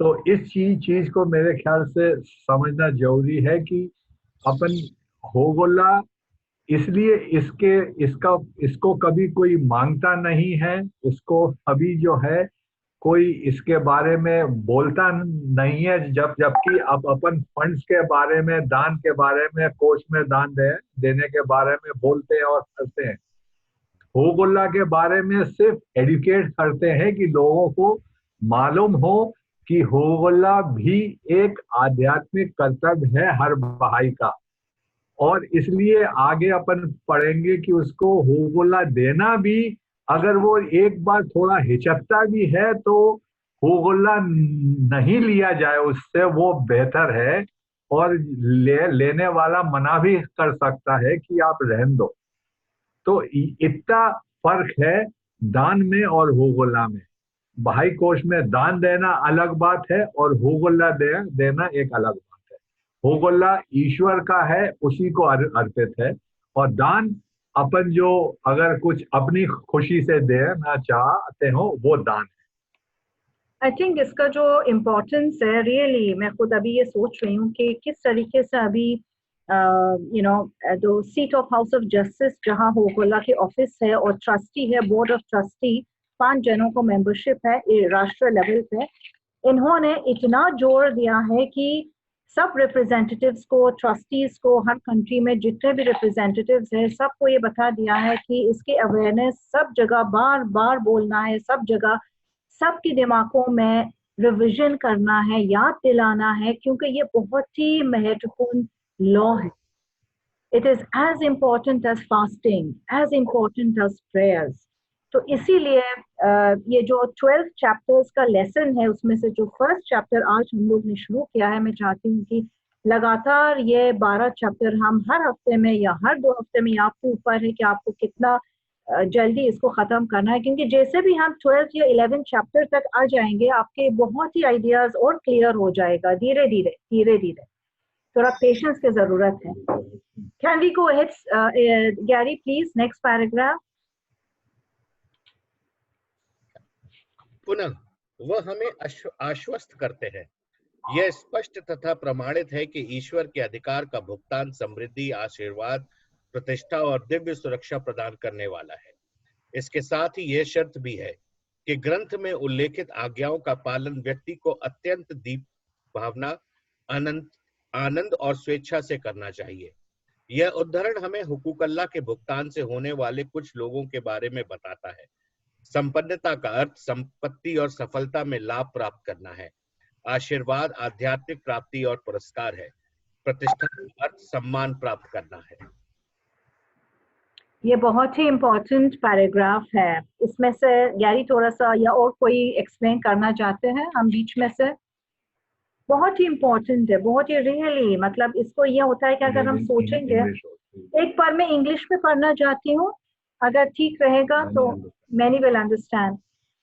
तो इस चीज को मेरे ख्याल से समझना जरूरी है कि अपन होगोल्ला इसलिए इसको कभी कोई मांगता नहीं है, इसको अभी जो है कोई इसके बारे में बोलता नहीं है, जबकि अब अपन फंड्स के बारे में, दान के बारे में, कोष में दान देने के बारे में बोलते हैं और करते हैं। होगोल्ला के बारे में सिर्फ एडुकेट करते हैं कि लोगों को मालूम हो कि होगोल्ला भी एक आध्यात्मिक कर्तव्य है हर भाई का, और इसलिए आगे अपन पढ़ेंगे कि उसको होगोल्ला देना भी, अगर वो एक बार थोड़ा हिचकता भी है तो होगोल्ला नहीं लिया जाए उससे, वो बेहतर है। और लेने वाला मना भी कर सकता है कि आप रहने दो। तो इतना फर्क है दान में और होगोल्ला में। भाई कोष में दान देना अलग बात है और होगोल्ला देना एक अलग बात है। होगोल्ला ईश्वर का है, उसी को अर्पित है, और दान अपन जो अगर कुछ अपनी खुशी से देना चाहते हो वो दान है। आई थिंक इसका जो इम्पोर्टेंस है, रियली मैं खुद अभी ये सोच रही हूँ कि किस तरीके से अभी जो seat of house of justice जहाँ होगोल्ला के ऑफिस है और ट्रस्टी है, बोर्ड ऑफ ट्रस्टी 5 जनों को मेंबरशिप है राष्ट्रीय लेवल पे, इन्होंने इतना जोर दिया है कि सब रिप्रेजेंटेटिव्स को, ट्रस्टीज को, हर कंट्री में जितने भी रिप्रेजेंटेटिव्स हैं सबको ये बता दिया है कि इसके अवेयरनेस सब जगह बार बार बोलना है, सब जगह सबके दिमागों में रिविजन करना है, याद दिलाना है, क्योंकि ये बहुत ही महत्वपूर्ण लॉ है। It is as important as fasting, as important as prayers. तो इसीलिए ये जो 12 चैप्टर्स का लेसन है, उसमें से जो फर्स्ट चैप्टर आज हम लोग ने शुरू किया है, मैं चाहती हूँ कि लगातार ये 12 चैप्टर हम हर हफ्ते में या हर 2 हफ्ते में, आपके ऊपर है कि आपको कितना जल्दी इसको खत्म करना है, क्योंकि जैसे भी हम 12 या 11 चैप्टर तक आ जाएंगे आपके बहुत ही आइडियाज और क्लियर हो जाएगा धीरे धीरे। थोड़ा पेशेंस की जरूरत है। Can we go ahead Gary please, next paragraph. पुनः वह हमें आश्वस्त करते हैं, यह स्पष्ट तथा प्रमाणित है कि ईश्वर के अधिकार का भुगतान समृद्धि, आशीर्वाद, प्रतिष्ठा और दिव्य सुरक्षा प्रदान करने वाला है। इसके साथ ही यह शर्त भी है कि ग्रंथ में उल्लेखित आज्ञाओं का पालन व्यक्ति को अत्यंत दीप भावना, आनंद और स्वेच्छा से करना चाहिए। यह उदाहरण हमें हुकूक अल्लाह के भुगतान से होने वाले कुछ लोगों के बारे में बताता है संपन्नता का अर्थ संपत्ति और सफलता में लाभ प्राप्त करना है। आशीर्वाद आध्यात्मिक प्राप्ति और पुरस्कार है। प्रतिष्ठा का अर्थ सम्मान प्राप्त करना है। ये बहुत ही इम्पोर्टेंट पैराग्राफ है। इसमें से गैरी थोड़ा सा या और कोई एक्सप्लेन करना चाहते हैं हम बीच में से? बहुत ही इम्पोर्टेंट है, बहुत ही रियली, मतलब इसको ये होता है कि अगर हम सोचेंगे, एक बार मैं इंग्लिश में पढ़ना चाहती हूँ, अगर ठीक रहेगा तो many will understand.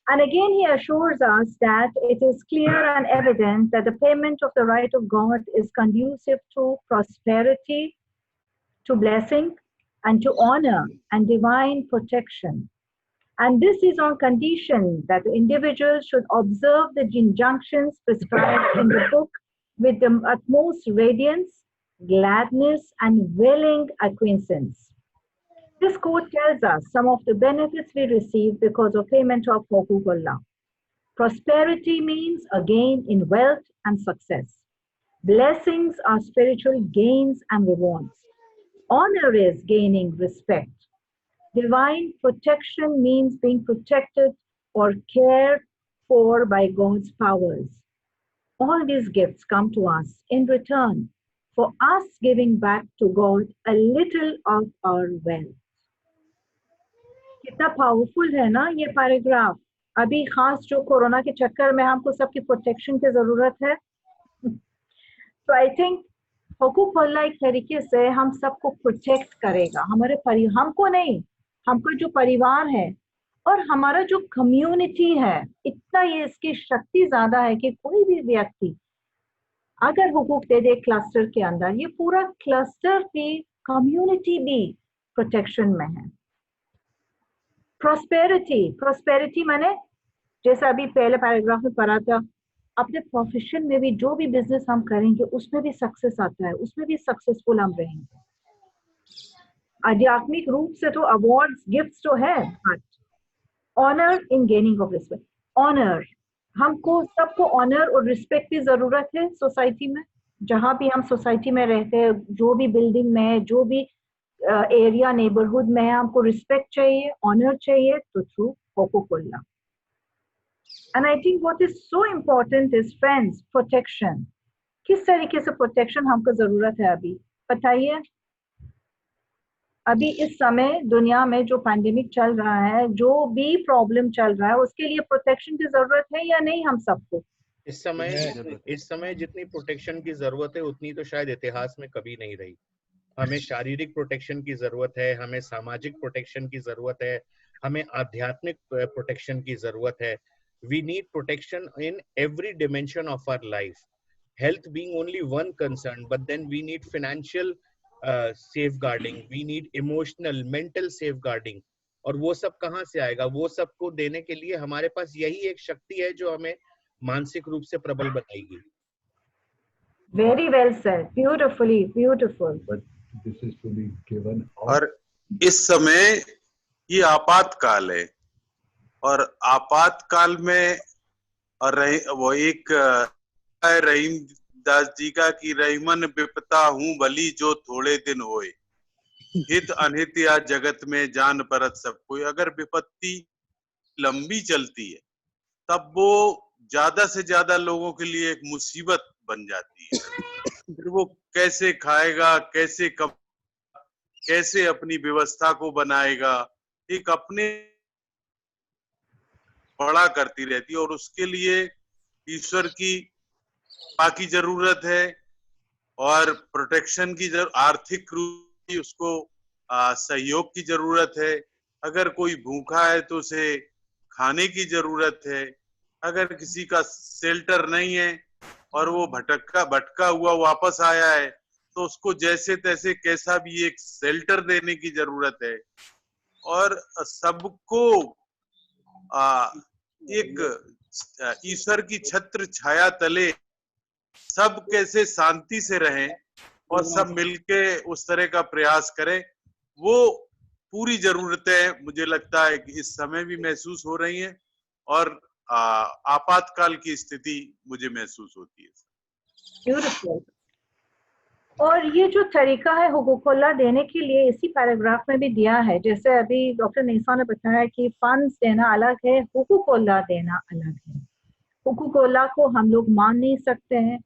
And again he assures us that it is clear and evident that the payment of the right of God is conducive to prosperity, to blessing, and to honor and divine protection. And this is on condition that the individual should observe the injunctions prescribed in the book with the utmost radiance, gladness, and willing acquiescence. This quote tells us some of the benefits we receive because of payment of Huququllah. Prosperity means a gain in wealth and success. Blessings are spiritual gains and rewards. Honor is gaining respect. Divine protection means being protected or cared for by God's powers. All these gifts come to us in return for us giving back to God a little of our wealth. कितना powerful है ना ये paragraph. अभी खास जो corona के चक्कर में हमको सबकी प्रोटेक्शन की जरूरत है, तो आई थिंक हुकूकुल्लाह एक तरीके से हम सबको प्रोटेक्ट करेगा। हमको नहीं, हमको जो परिवार है और हमारा जो कम्युनिटी है, इतना ये इसकी शक्ति ज्यादा है कि कोई भी व्यक्ति अगर हुकूक दे दे क्लस्टर के अंदर, ये पूरा क्लस्टर की कम्युनिटी भी प्रोटेक्शन में है। प्रोस्पेरिटी माने जैसा अभी पहले पैराग्राफ में पढ़ा था, अपने प्रोफेशन में भी जो भी बिजनेस हम करेंगे उसमें भी सक्सेस आता है, उसमें भी सक्सेसफुल हम रहेंगे। आध्यात्मिक रूप से तो अवार्ड्स गिफ्ट्स तो है, but honour in gaining of respect, honour, हमको सबको ऑनर और रिस्पेक्ट की जरूरत है सोसाइटी में। जहां भी हम सोसाइटी में रहते हैं, जो भी बिल्डिंग में है, जो भी एरिया नेबरहुड में है, हमको रिस्पेक्ट चाहिए, ऑनर चाहिए, तो थ्रू हुकूकुल्लाह। And I think what is so important is friends protection. किस तरीके से प्रोटेक्शन हमको जरूरत है अभी बताइए? अभी इस समय दुनिया में जो पैंडेमिक चल रहा है, जो भी प्रॉब्लम चल रहा है, उसके लिए प्रोटेक्शन की जरूरत है या नहीं हम सबको? इस समय जितनी प्रोटेक्शन की जरूरत है उतनी तो शायद इतिहास में कभी नहीं रही। हमें शारीरिक प्रोटेक्शन की जरूरत है, हमें सामाजिक प्रोटेक्शन की जरूरत है, हमें आध्यात्मिक प्रोटेक्शन की जरूरत है। We need protection in every dimension of our life. Health being only one concern, but then we need financial safeguarding, we need emotional, mental safeguarding. और वो सब कहाँ से आएगा? वो सब को देने के लिए हमारे पास यही एक शक्ति है जो हमें मानसिक रूप से प्रबल बनाएगी। Very well said, beautifully, beautiful. But this is to be given. और इस समय ये आपातकाल है, और आपातकाल में और वो एक रहीम दास जी का कि रहीमन विपता हूँ भली जो थोड़े दिन होए, हित अनहित या जगत में जान परत सब कोई। अगर विपत्ति लंबी चलती है तब वो ज्यादा से ज्यादा लोगों के लिए एक मुसीबत बन जाती है। फिर वो कैसे खाएगा, कैसे कब, कैसे अपनी व्यवस्था को बनाएगा, एक अपने बड़ा करती रहती है। और उसके लिए ईश्वर की की जरूरत है और प्रोटेक्शन की आर्थिक रूप से उसको सहयोग की जरूरत है। अगर कोई भूखा है तो उसे खाने की जरूरत है। अगर किसी का शेल्टर नहीं है और वो भटका हुआ वापस आया है तो उसको जैसे तैसे कैसा भी एक शेल्टर देने की जरूरत है। और सबको एक ईश्वर की छत्र छाया तले सब कैसे शांति से रहें और सब मिलके उस तरह का प्रयास करें, वो पूरी जरूरतें मुझे लगता है कि इस समय भी महसूस हो रही हैं और आपातकाल की स्थिति मुझे महसूस होती है। Beautiful. और ये जो तरीका है हुकूकुल्लाह देने के लिए इसी पैराग्राफ में भी दिया है। जैसे अभी डॉक्टर निसा ने बताया कि फंड्स देना अलग है, हुकूकुल्लाह देना अलग है। हुकूकुल्लाह को हम लोग मान नहीं सकते हैं,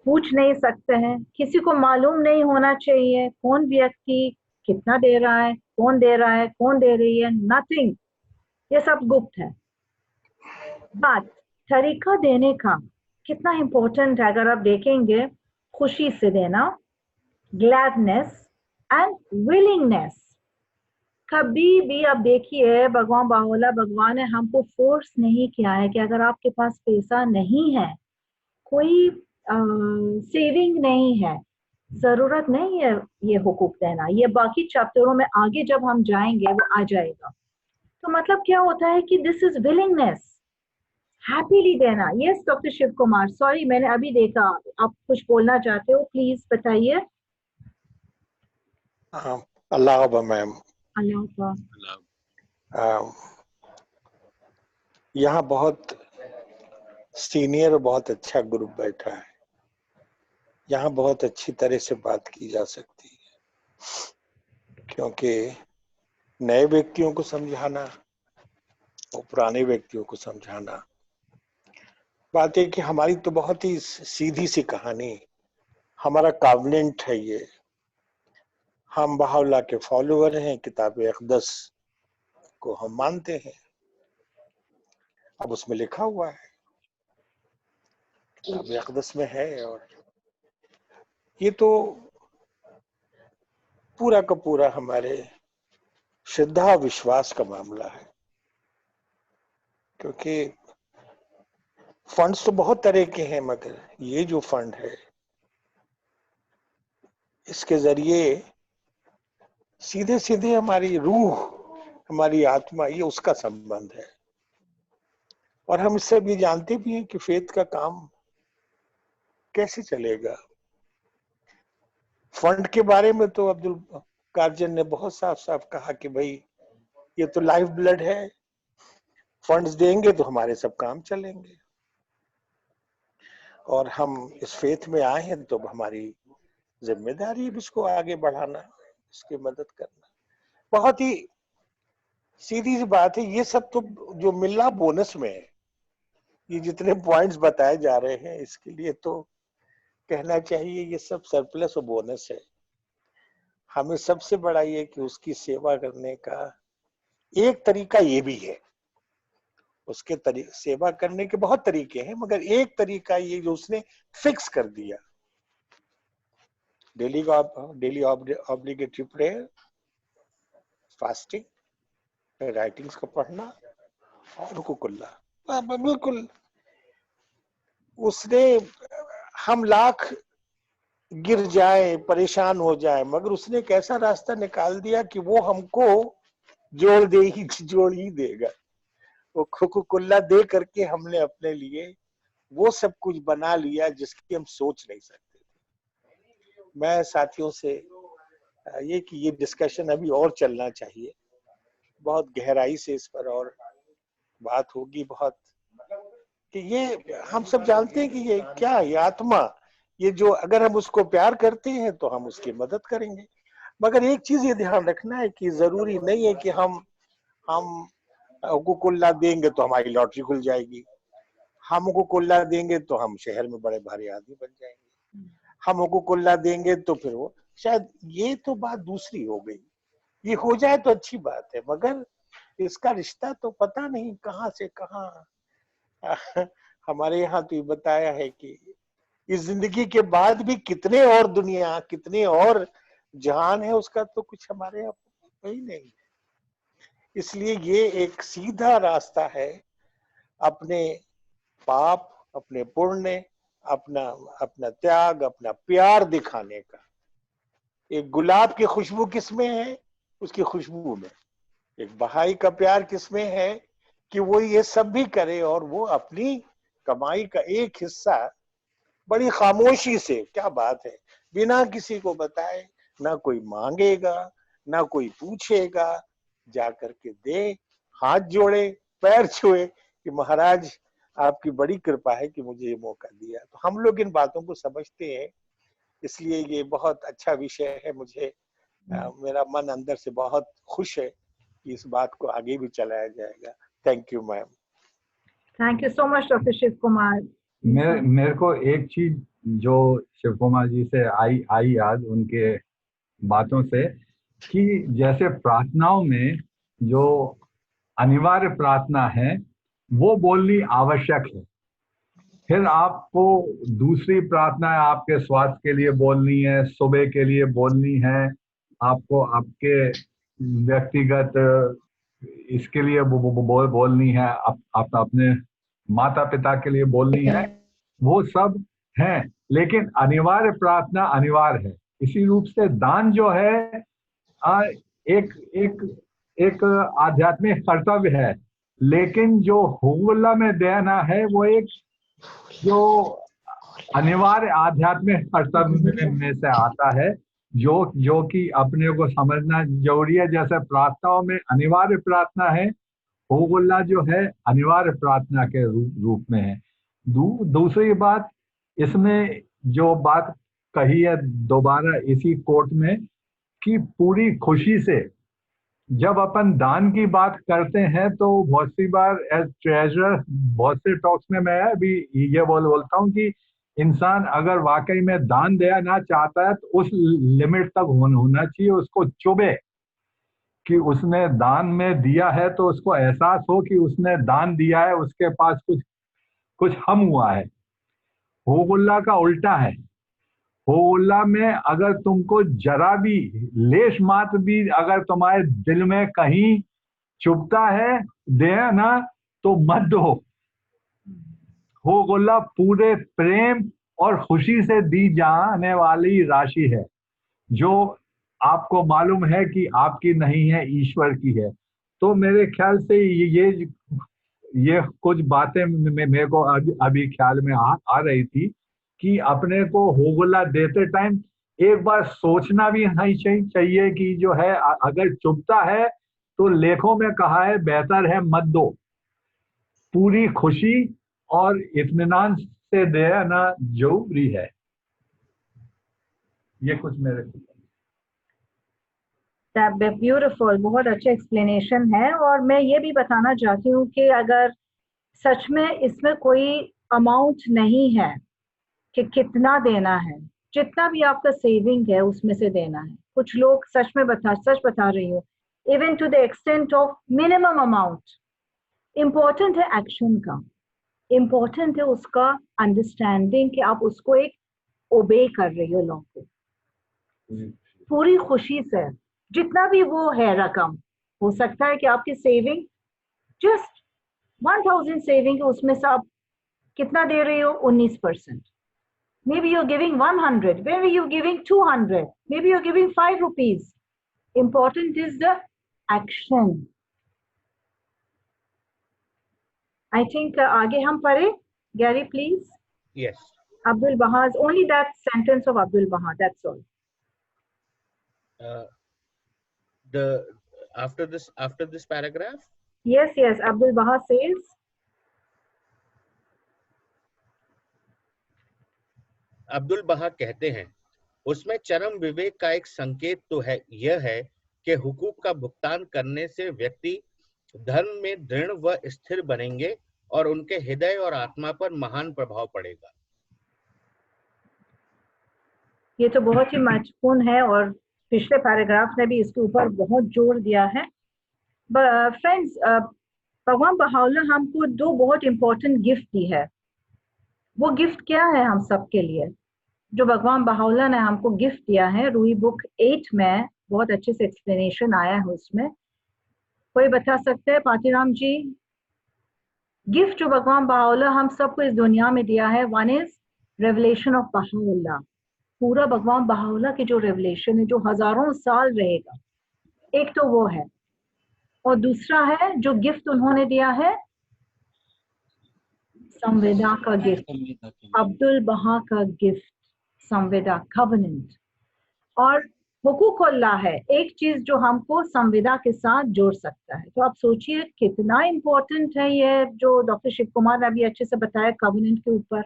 पूछ नहीं सकते हैं, किसी को मालूम नहीं होना चाहिए कौन व्यक्ति कितना दे रहा है, कौन दे रहा है, कौन दे रही है, नथिंग, ये सब गुप्त है। बात तरीका देने का कितना इम्पोर्टेंट है अगर आप देखेंगे, खुशी से देना, ग्लैडनेस एंड विलिंगनेस। कभी भी आप देखिए भगवान बाहुला भगवान ने हमको फोर्स नहीं किया है कि अगर आपके पास पैसा नहीं है, कोई सेविंग नहीं है, जरूरत नहीं है ये हुकूक देना। ये बाकी चैप्टरों में आगे जब हम जाएंगे वो आ जाएगा। तो मतलब क्या होता है कि दिस इज विलिंगनेस, हैप्पीली देना। Yes doctor Shiv Kumar, sorry मैंने अभी देखा आप कुछ बोलना चाहते हो, प्लीज बताइए। अल्लाह मैम, अल्लाह। यहाँ बहुत सीनियर और बहुत अच्छा ग्रुप बैठा है, यहाँ बहुत अच्छी तरह से बात की जा सकती है, क्योंकि नए व्यक्तियों को समझाना और पुराने व्यक्तियों को समझाना, बात है कि हमारी तो बहुत ही सीधी सी कहानी, हमारा कॉवेनेंट है ये, हम बाहुल्लाह के फॉलोअर हैं, किताब अक़दस को हम मानते हैं। अब उसमें लिखा हुआ है, किताब अक़दस में है, और ये तो पूरा का पूरा हमारे श्रद्धा विश्वास का मामला है। क्योंकि फंड्स तो बहुत तरह के हैं, मगर ये जो फंड है इसके जरिए सीधे सीधे हमारी रूह, हमारी आत्मा, ये उसका संबंध है। और हम इससे भी जानते भी हैं कि फेथ का काम कैसे चलेगा। फंड के बारे में तो अब्दुल गार्जियन ने बहुत साफ साफ कहा कि भाई ये तो लाइफ ब्लड है, फंड्स देंगे तो हमारे सब काम चलेंगे, और हम इस फेथ में आए हैं तो हमारी जिम्मेदारी है इसको आगे बढ़ाना, इसकी मदद करना। बहुत ही सीधी सी बात है। ये सब तो जो मिलना बोनस में है, ये जितने पॉइंट्स बताए जा रहे हैं इसके लिए तो कहना चाहिए ये सब सरप्लस और बोनस है। हमें सबसे बड़ा ये कि उसकी सेवा करने का एक तरीका ये भी है, उसके सेवा करने के बहुत तरीके हैं, मगर एक तरीका ये जो उसने फिक्स कर दिया, daily obligatory prayer, fasting, writings को पढ़ना और हुकूकुल्लाह। बिल्कुल उसने, हम लाख गिर जाए, परेशान हो जाए, मगर उसने एक ऐसा रास्ता निकाल दिया कि वो हमको जोड़ ही देगा। वो हुकूकुल्लाह दे करके हमने अपने लिए वो सब कुछ बना लिया जिसकी हम सोच नहीं सकते थे। मैं साथियों से ये कि ये डिस्कशन अभी और चलना चाहिए, बहुत गहराई से इस पर और बात होगी बहुत, कि ये हम सब जानते हैं कि ये क्या, ये आत्मा, ये जो अगर हम उसको प्यार करते हैं तो हम उसकी मदद करेंगे। मगर एक चीज ये ध्यान रखना है कि जरूरी नहीं है कि हम हुकूकुल्लाह देंगे तो हमारी लॉटरी खुल जाएगी, हम हुकूकुल्लाह देंगे तो हम शहर में बड़े भारी आदमी बन जाएंगे, हम हुकूकुल्लाह देंगे तो फिर वो शायद, ये तो बात दूसरी हो गई। ये हो जाए तो अच्छी बात है, मगर इसका रिश्ता तो पता नहीं कहाँ से कहाँ। हमारे यहाँ तो ये बताया है कि इस जिंदगी के बाद भी कितने और दुनिया, कितने और जहान है, उसका तो कुछ हमारे यहाँ ही नहीं। इसलिए ये एक सीधा रास्ता है अपने पाप, अपने पुण्य, अपना त्याग, अपना प्यार दिखाने का। एक गुलाब की खुशबू किसमें है? उसकी खुशबू में। एक बहाई का प्यार किसमें है? कि वो ये सब भी करे और वो अपनी कमाई का एक हिस्सा बड़ी खामोशी से, क्या बात है, बिना किसी को बताए, ना कोई मांगेगा, ना कोई पूछेगा, जा करके दे, हाथ जोड़े, पैर छुए कि महाराज आपकी बड़ी कृपा है कि मुझे ये मौका दिया। तो हम लोग इन बातों को समझते हैं इसलिए ये बहुत अच्छा विषय है। मुझे मेरा मन अंदर से बहुत खुश है कि इस बात को आगे भी चलाया जाएगा। Thank you ma'am. Thank you so much doctor Shiv Kumar. मेरे को एक चीज जो शिव कुमार जी से आई याद उनके बातों से, कि जैसे प्रार्थनाओं में जो अनिवार्य प्रार्थना है वो बोलनी आवश्यक है। फिर आपको दूसरी प्रार्थना आपके स्वास्थ्य के लिए बोलनी है, सुबह के लिए बोलनी है, आपको आपके व्यक्तिगत इसके लिए बोलनी है, अपने माता पिता के लिए बोलनी है, वो सब है। लेकिन अनिवार्य प्रार्थना अनिवार्य है। इसी रूप से दान जो है एक आध्यात्मिक कर्तव्य है, लेकिन जो होगुल्ला में देना है वो एक जो अनिवार्य आध्यात्मिक कर्तव्य में से आता है, जो कि अपने को समझना जरूरी है। जैसे प्रार्थनाओं में अनिवार्य प्रार्थना है, होगुल्ला जो है अनिवार्य प्रार्थना के रूप में है। दूसरी बात, इसमें जो बात कही है दोबारा इसी कोर्ट में, कि पूरी खुशी से जब अपन दान की बात करते हैं तो बहुत सी बार एज ट्रेजरर बहुत से टॉक्स में मैं अभी ये बोलता हूँ कि इंसान अगर वाकई में दान देना चाहता है तो उस लिमिट तक होना चाहिए, उसको चुभे कि उसने दान में दिया है, तो उसको एहसास हो कि उसने दान दिया है, उसके पास कुछ हम हुआ है। होगुल्ला का उल्टा है। होगुल्ला में अगर तुमको जरा भी लेश मात्र भी अगर तुम्हारे दिल में कहीं चुभता है देना तो मत दो। होगुल्ला पूरे प्रेम और खुशी से दी जाने वाली राशि है, जो आपको मालूम है कि आपकी नहीं है, ईश्वर की है। तो मेरे ख्याल से ये कुछ बातें मेरे को अभी ख्याल में आ रही थी कि अपने को होगुल्ला देते टाइम एक बार सोचना भी नहीं चाहिए कि जो है अगर चुभता है तो लेखों में कहा है बेहतर है मत दो। पूरी खुशी और इत्मीनान से देना जरूरी है। ये कुछ मेरे ब्यूटीफुल, बहुत अच्छा एक्सप्लेनेशन है। और मैं ये भी बताना चाहती हूँ कि अगर सच में इसमें कोई अमाउंट नहीं है कि कितना देना है, जितना भी आपका सेविंग है उसमें से देना है। कुछ लोग सच बता रही हूँ, even to the extent of minimum amount. Important है एक्शन का, इम्पोर्टेंट है उसका अंडरस्टैंडिंग कि आप उसको एक ओबे कर रही हो लोगों को पूरी खुशी से। जितना भी वो है रकम, हो सकता है कि आपकी सेविंग जस्ट 1000 सेविंग, उसमें से आप कितना दे रही हो? 19%। Maybe you're giving 100, maybe you're giving 200, maybe you're giving 5 rupees. Important is the action. I think आगे हम पढ़े, Gary, please. Yes. Abdul Baha's only that sentence of Abdul Baha. That's all. After this paragraph. Yes. Abdul Baha says. Abdul बहा कहते हैं, उसमें चरम विवेक का एक संकेत तो है, यह है कि हुकूक का भुगतान करने से व्यक्ति धर्म में दृढ़ व स्थिर बनेंगे और उनके हृदय और आत्मा पर महान प्रभाव पड़ेगा। ये तो बहुत ही महत्वपूर्ण है और पिछले पैराग्राफ ने भी इसके ऊपर बहुत जोर दिया है। फ्रेंड्स, भगवान बहाउल्लाह हमको 2 बहुत इंपॉर्टेंट गिफ्ट दी है। वो गिफ्ट क्या है हम सब के लिए? जो भगवान बहाउल्लाह ने हमको गिफ्ट दिया है, रूही बुक 8 में बहुत अच्छे से एक्सप्लेनेशन आया है उसमें। कोई बता सकते हैं पातीराम जी? गिफ्ट जो भगवान बहाउल्लाह हम सबको इस दुनिया में दिया है, one is revelation of Baha'u'llah. पूरा भगवान बहाउल्लाह की जो रेवलेशन है, जो हजारों साल रहेगा, एक तो वो है। और दूसरा है जो गिफ्ट उन्होंने दिया है, संवेदा का गिफ्ट, अब्दुल बहा का गिफ्ट, संवेदा, कवनेंट। और हुकूकुल्लाह है एक चीज जो हमको संवेदा के साथ जोड़ सकता है। तो आप सोचिए कितना इम्पोर्टेंट है ये, जो डॉक्टर शिव कुमार ने अभी अच्छे से बताया कवनेंट के ऊपर।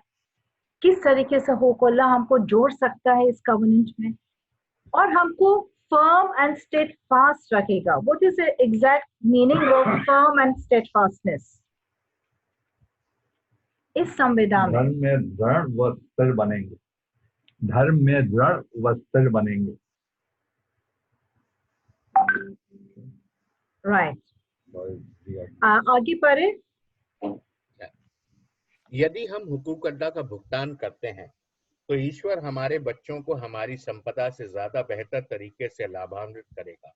किस तरीके से हुकूकुल्लाह हमको जोड़ सकता है इस कवनेंट में और हमको फर्म एंड स्टेडफास्ट रखेगा. What is the exact meaning of firm and steadfastness इस संविदा में? धर्म में दृढ़ व स्थिर बनेंगे. धर्म में दृढ़ व स्थिर बनेंगे. राइट. आगे पढ़े. यदि हम हुकूक अदा का भुगतान करते हैं तो ईश्वर हमारे बच्चों को हमारी संपदा से ज्यादा बेहतर तरीके से लाभान्वित करेगा.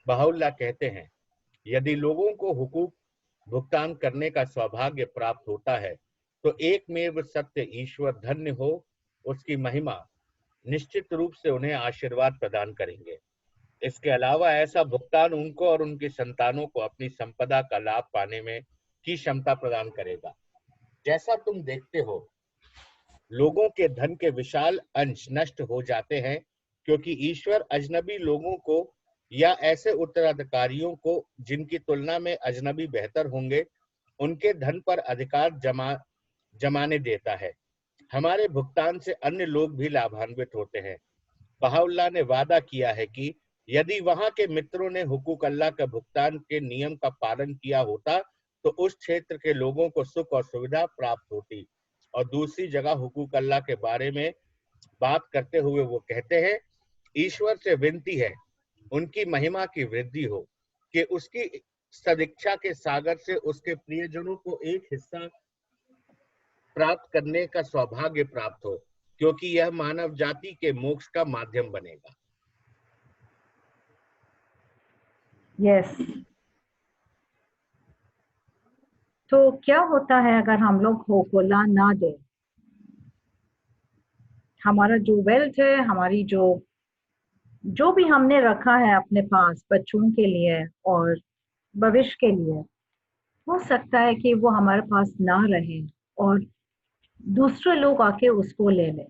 बहाउल्लाह कहते हैं, यदि लोगों को हुकूक भुगतान करने का सौभाग्य प्राप्त होता है तो एकमेव सत्य ईश्वर धन्य हो उसकी महिमा निश्चित रूप से उन्हें आशीर्वाद प्रदान करेंगे. इसके अलावा ऐसा भुगतान उनको और उनकी संतानों को अपनी संपदा का लाभ पाने में की क्षमता प्रदान करेगा. जैसा तुम देखते हो, लोगों के धन के विशाल अंश नष्ट हो जाते हैं क्योंकि ईश्वर अजनबी लोगों को या ऐसे उत्तराधिकारियों को जिनकी तुलना में अजनबी बेहतर होंगे उनके धन पर अधिकार जमाने देता है. हमारे भुगतान से अन्य लोग भी लाभान्वित होते हैं. बहाउल्लाह ने वादा किया है कि यदि वहां के मित्रों ने हुकूक अल्लाह के भुगतान के नियम का पालन किया होता तो उस क्षेत्र के लोगों को सुख और सुविधा प्राप्त होती. और दूसरी जगह हुकूक अल्लाह के बारे में बात करते हुए वो कहते हैं, ईश्वर से विनती है उनकी महिमा की वृद्धि हो कि उसकी सदिच्छा के सागर से उसके प्रियजनों को एक हिस्सा प्राप्त करने का सौभाग्य प्राप्त हो क्योंकि यह मानव जाति के मोक्ष का माध्यम बनेगा. यस. तो क्या होता है अगर हम लोग हुकूकुल्लाह ना दे? हमारा जो वेल्थ है, हमारी जो भी हमने रखा है अपने पास बच्चों के लिए और भविष्य के लिए, हो सकता है कि वो हमारे पास ना रहे और दूसरे लोग आके उसको ले लें.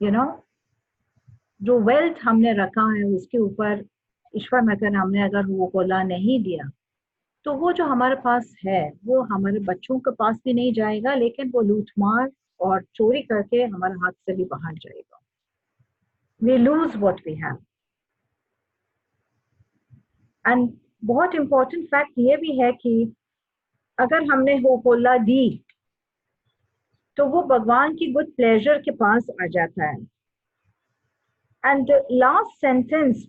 यू नो, जो वेल्थ हमने रखा है उसके ऊपर ईश्वर में हमने अगर हुकूकुल्लाह नहीं दिया तो वो जो हमारे पास है वो हमारे बच्चों के पास भी नहीं जाएगा, लेकिन वो लूटमार और चोरी करके हमारे हाथ से भी बाहर जाएगा. We lose what we have. And बहुत इम्पोर्टेंट फैक्ट ये भी है कि अगर हमने हुकूकुल्लाह दी तो वो भगवान की गुड प्लेजर के पास आ जाता है. And last sentence,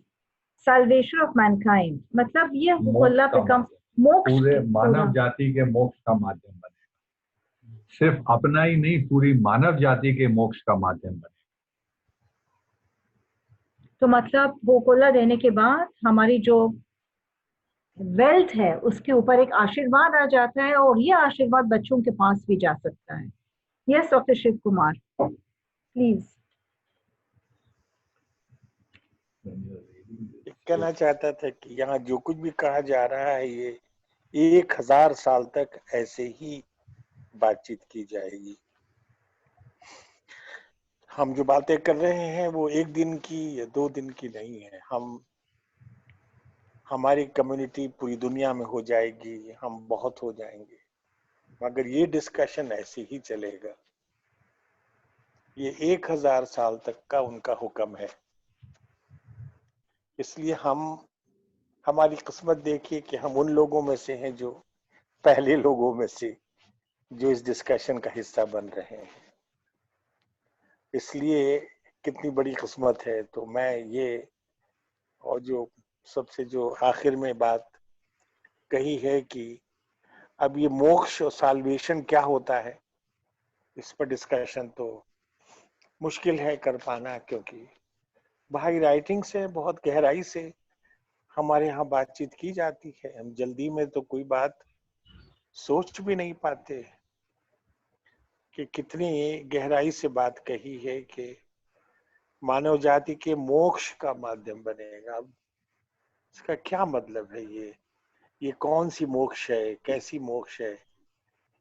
salvation of mankind, मतलब ये हुकूकुल्लाह बिकम मोक्ष, पूरे मानव जाति के मोक्ष का माध्यम बनेगा. सिर्फ अपना ही नहीं, पूरी मानव जाति के मोक्ष का माध्यम बनेगा. तो मतलब हुकूकुल्लाह देने के बाद हमारी जो वेल्थ है उसके ऊपर एक आशीर्वाद आ जाता है और ये आशीर्वाद बच्चों के पास भी जा सकता है. Yes doctor Shiv Kumar please. कहना चाहता था कि यहाँ जो कुछ भी कहा जा रहा है ये 1000 साल तक ऐसे ही बातचीत की जाएगी. हम जो बातें कर रहे हैं वो एक दिन की या 2 दिन की नहीं है. हमारी कम्युनिटी पूरी दुनिया में हो जाएगी, हम बहुत हो जाएंगे, मगर ये डिस्कशन ऐसे ही चलेगा. ये 1000 साल तक का उनका हुक्म है. इसलिए हमारी किस्मत देखिए कि हम उन लोगों में से हैं जो पहले लोगों में से जो इस डिस्कशन का हिस्सा बन रहे हैं. इसलिए कितनी बड़ी किस्मत है. तो मैं ये और जो सबसे जो आखिर में बात कही है कि अब ये मोक्ष और साल्वेशन क्या होता है, इस पर डिस्कशन तो मुश्किल है कर पाना, क्योंकि भाई राइटिंग से बहुत गहराई से हमारे यहाँ बातचीत की जाती है. हम जल्दी में तो कोई बात सोच भी नहीं पाते कि कितनी गहराई से कही कही है कि मानव जाति के मोक्ष का माध्यम बनेगा. अब इसका क्या मतलब है? ये कौन सी मोक्ष है, कैसी मोक्ष है?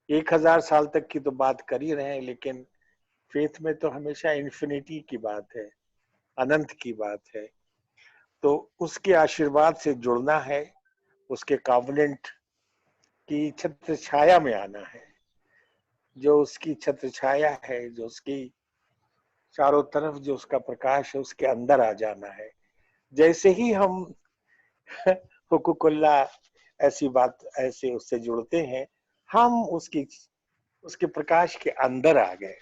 1000 साल तक की तो बात कर ही रहे हैं, लेकिन फेथ में तो हमेशा इन्फिनिटी की बात है, अनंत की बात है. तो उसके आशीर्वाद से जुड़ना है, उसके कॉवेनेंट की छत्र छाया में आना है. जो उसकी छत्र छाया है, जो उसकी चारों तरफ जो उसका प्रकाश है, उसके अंदर आ जाना है। जैसे ही हम हुकूकुल्लाह ऐसी बात ऐसे उससे जुड़ते हैं, हम उसके प्रकाश के अंदर आ गए।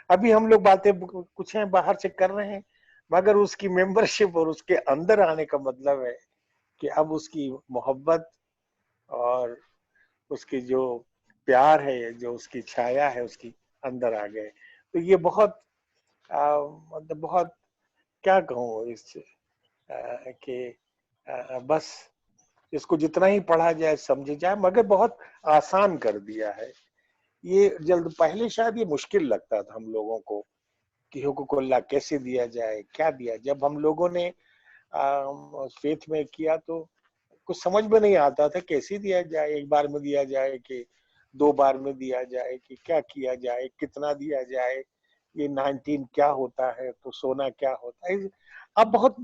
अभी हम लोग बातें कुछ हैं बाहर से कर रहे हैं, मगर उसकी मेंबरशिप और उसके अंदर आने का मतलब है कि अब उसकी मोहब्बत और उसकी जो प्यार है, जो उसकी छाया है, उसकी अंदर आ गए। तो ये बहुत मतलब बहुत क्या कहूँ इस कि बस इसको जितना ही पढ़ा जाए समझे जाए, मगर बहुत आसान कर दिया है ये। जल्द पहले शायद ये मुश्किल लगता था हम लोगों को कि हुकूकुल्लाह कैसे दिया जाए, क्या दिया। जब हम लोगों ने फेथ में किया तो कुछ समझ में नहीं आता था कैसे दिया जाए, एक बार में दिया जाए कि 2 बार में दिया जाए, कि क्या किया जाए, कितना दिया जाए, ये 19 क्या होता है, तो सोना क्या होता है। अब बहुत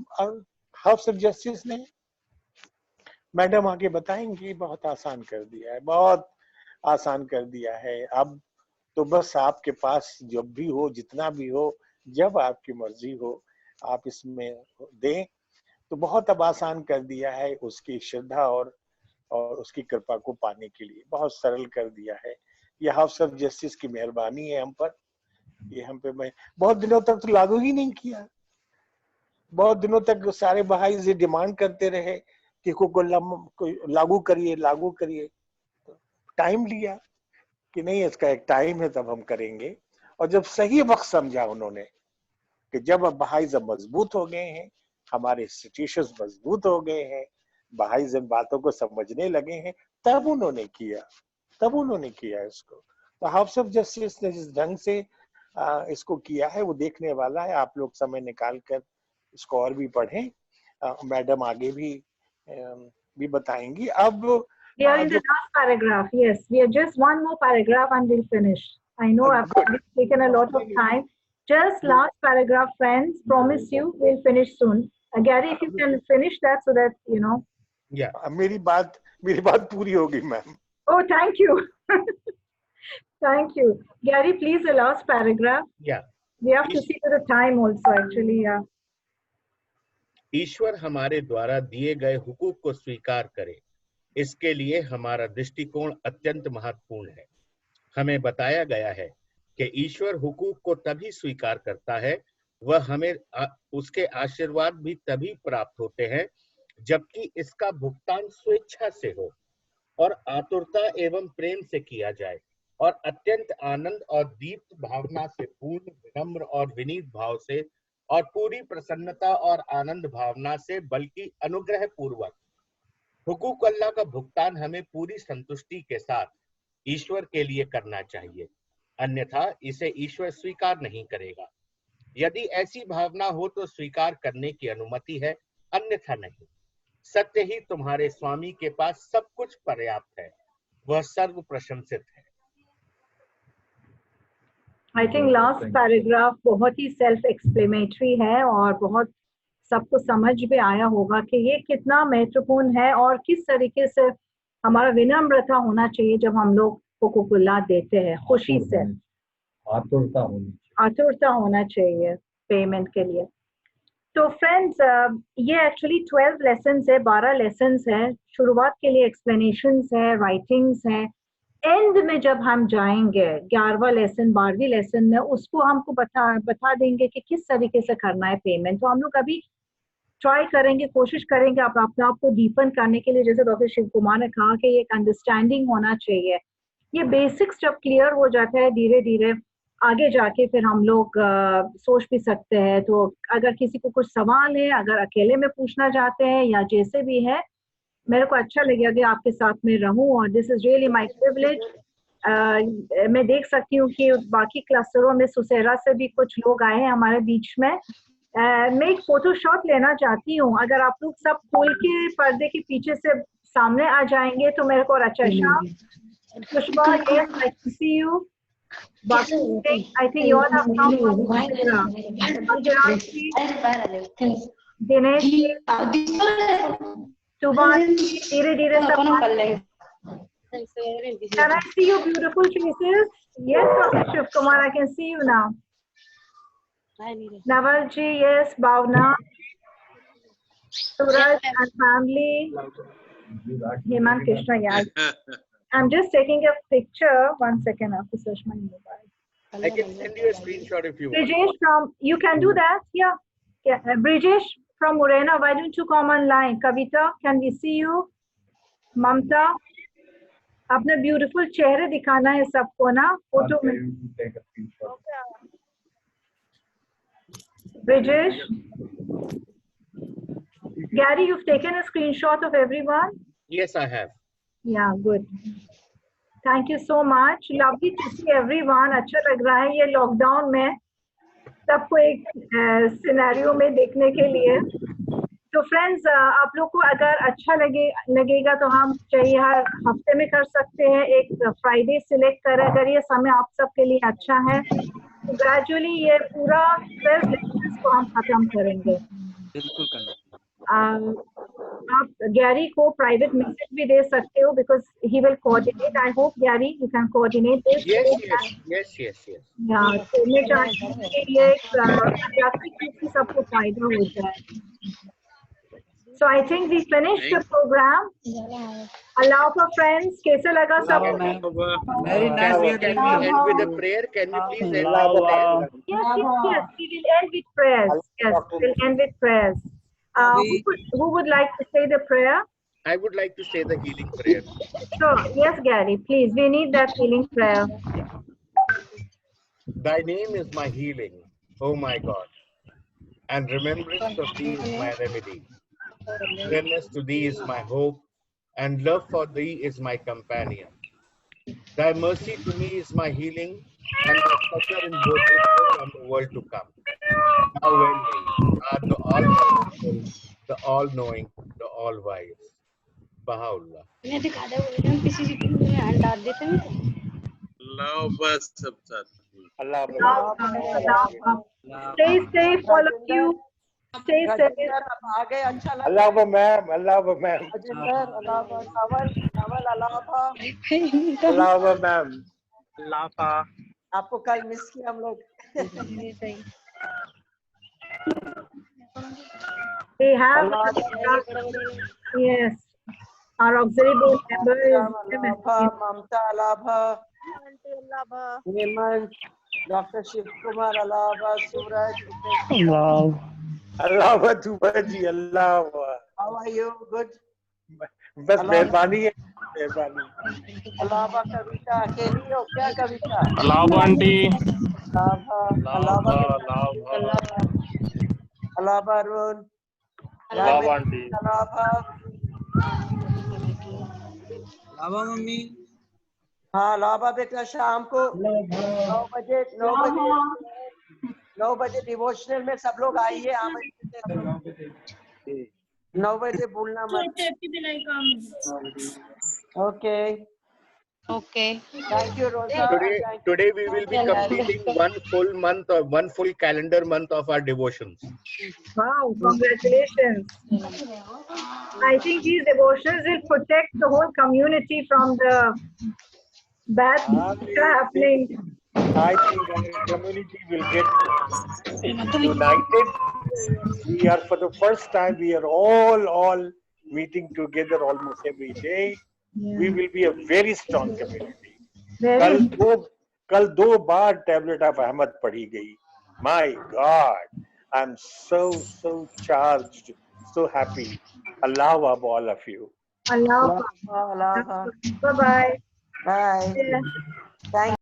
हाउस ऑफ जस्टिस ने, मैडम आगे बताएंगे, बहुत आसान कर दिया है, बहुत आसान कर दिया है। अब तो बस आपके पास जब भी हो, जितना भी हो, जब आपकी मर्जी हो, आप इसमें दें। तो बहुत अब आसान कर दिया है उसकी श्रद्धा और उसकी कृपा को पाने के लिए, बहुत सरल कर दिया है। ये हाउस ऑफ जस्टिस की मेहरबानी है हम पर। ये हम पे, मैं बहुत दिनों तक तो लागू ही नहीं किया। बहुत दिनों तक सारे बहाई ये डिमांड करते रहे कि को लागू करिए, लागू करिए। तो टाइम लिया कि नहीं, इसका एक टाइम है, तब हम करेंगे। और जब सही वक्त समझा उन्होंने कि जब अब बहाइज़म मजबूत हो गए हैं, हमारे इंस्टीट्यूशंस मजबूत हो गए हैं, बहाइज़म बातों को समझने लगे हैं, तब उन्होंने किया इसको। तो हाउस ऑफ जस्टिस ने जिस ढंग से इसको किया है वो देखने वाला है। आप लोग समय निकाल कर इसको और भी पढ़ें। मैडम आगे भी बताएंगी। अब we are in the last paragraph. Yes, we are just one more paragraph and we'll finish. I know I've taken a lot of time. Just last paragraph, friends. Promise you, we'll finish soon. Gary, if you can finish that so that you know. Yeah, मेरी बात पूरी होगी, ma'am. Oh, thank you. Thank you, Gary. Please, the last paragraph. Yeah. We have to see to the time also. Actually, yeah. ईश्वर हमारे द्वारा दिए गए हुकूक को स्वीकार करे, इसके लिए हमारा दृष्टिकोण अत्यंत महत्वपूर्ण है। हमें बताया गया है कि ईश्वर हुकूक को तभी स्वीकार करता है, वह हमें उसके आशीर्वाद भी तभी प्राप्त होते हैं जबकि इसका भुगतान स्वेच्छा से हो और आतुरता एवं प्रेम से किया जाए और अत्यंत आनंद और दीप्त भावना से, पूर्ण विनम्र और विनीत भाव से और पूरी प्रसन्नता और आनंद भावना से, बल्कि अनुग्रह पूर्वक। हुकूक अल्लाह का भुगतान हमें पूरी संतुष्टि के साथ ईश्वर के लिए करना चाहिए, अन्यथा इसे ईश्वर स्वीकार नहीं करेगा। यदि ऐसी भावना हो तो स्वीकार करने की अनुमति है, अन्यथा नहीं। सत्य ही तुम्हारे स्वामी के पास सब कुछ पर्याप्त है, वह सर्व प्रशंसित है। I think last paragraph बहुत ही self explanatory है और बहुत सबको समझ में आया होगा कि ये कितना महत्वपूर्ण है और किस तरीके से हमारा विनम्रता होना चाहिए जब हम लोग हुकूकुल्लाह देते हैं, खुशी से। आतुरता होना चाहिए पेमेंट के लिए। तो फ्रेंड्स, ये एक्चुअली 12 लेसन्स है, 12 लेसन्स है। शुरुआत के लिए एक्सप्लेनेशंस है, राइटिंग्स है। एंड में जब हम जाएंगे 11वां लेसन, 12वीं लेसन में, उसको हमको बता देंगे कि किस तरीके से करना है पेमेंट। तो हम लोग अभी ट्राई करेंगे, कोशिश करेंगे अपने आप को डीपन करने के लिए। जैसे डॉक्टर शिव कुमार ने कहा कि एक अंडरस्टैंडिंग होना चाहिए। ये बेसिक्स जब क्लियर हो जाता है, धीरे धीरे आगे जाके फिर हम लोग सोच भी सकते हैं। तो अगर किसी को कुछ सवाल है, अगर अकेले में पूछना चाहते हैं या जैसे भी है, मेरे को अच्छा लगेगा कि आपके साथ में रहूं और this is really my privilege. मैं देख सकती हूँ कि बाकी क्लस्टरों में सुसेरा से भी कुछ लोग आए हैं हमारे बीच में। मैं एक फोटो शॉट लेना चाहती हूँ। अगर आप लोग सब खोल के पर्दे के पीछे से सामने आ जाएंगे तो मेरे को और अच्छा। Pushpa, yes, I can see you. I think you all have come from Dinesh, सुबह धीरे धीरे सब Can I see your beautiful faces? Yes, Dr. Shiv Kumar, I can see you now. Navalji, yes, Bhavna, Suraj and family, Hemant Krishna, yes. I'm just taking a picture. 1 second, I have to search my mobile. I can send you a screenshot if you want. Brijesh from, you can do that? Yeah. Brijesh from Morena, why don't you come online? Kavita, can we see you? Mamta, अपना beautiful चेहरे दिखाना है सबको ना photo में. Brijesh, Gary, you've taken a screenshot of everyone? Yes, I have. Yeah, good. Thank you so much. Lovely to see everyone. अच्छा लग रहा है ये लॉकडाउन में सबको एक सिनेरियो में देखने के लिए. तो फ्रेंड्स, आप लोग को अगर अच्छा लगेगा तो हम चाहिए हर हफ्ते में कर सकते हैं. एक फ्राइडे सिलेक्ट करें अगर ये समय आप सबके लिए अच्छा है. तो ग्रेजुअली ये पूरा 12 लेक्चर्स को हम खत्म करेंगे. बिल्कुल करना. आप गैरी को प्राइवेट मैसेज भी दे सकते हो because he will coordinate. I hope Gary you can coordinate this. Yes. या तो मैं चाहती हूँ कि ये एक सबको फायदा हो जाए. So I think we finished the program. Allah for friends, कैसे लगा सब? Very nice. Can we end with a prayer? Can we please end with a prayer? Yes. We will end with prayers. Yes, we'll end with prayers. Who would like to say the prayer? I would like to say the healing prayer. Sure. Yes, Gary, please. We need that healing prayer. Thy name is my healing, oh my God, and remembrance of thee is my remedy. Nearness to thee is my hope, and love for thee is my companion. Thy mercy to me is my healing, and my succor in both this world and the world to come. Thou only art the all-powerful, the all-knowing, the all-wise. Baha'u'llah. अल्लाह बस सब साथ. Stay safe, all of you. Stay safe. Allah ma'am. Allah ma'am. आपको कल miss किया हम लोग. We have yes, our auxiliary board member is Mamta Alabha, Hemant, Dr. Shiv Kumar Alabha, Suraj. Wow. Allah Tubaji, Allah. How are you? Good. बस मेहरबानी है, मेहरबानी. अलावा कविता अकेली हो क्या कविता? अलावा आंटी. अलावा अरुण. अलावा आंटी. अलावा मम्मी. हाँ अलावा बेटा शाम को 9 बजे डिवोशनल में सब लोग आइए. 9 बजे भूलना मत. Okay. Thank you, Rosa. Today we will be completing one full calendar month of our devotions. Wow, congratulations. I think these devotions will protect the whole community from the bad things happening. I think our community will get united. We are, for the first time, we are all meeting together almost every day. Yeah. We will be a very strong community. Very. कल 2 बार tablet of Ahmad पढ़ी गई. My God, I'm so charged, so happy. Allah of all of you. Allah. Allah. Bye-bye. Bye. Yeah. Thank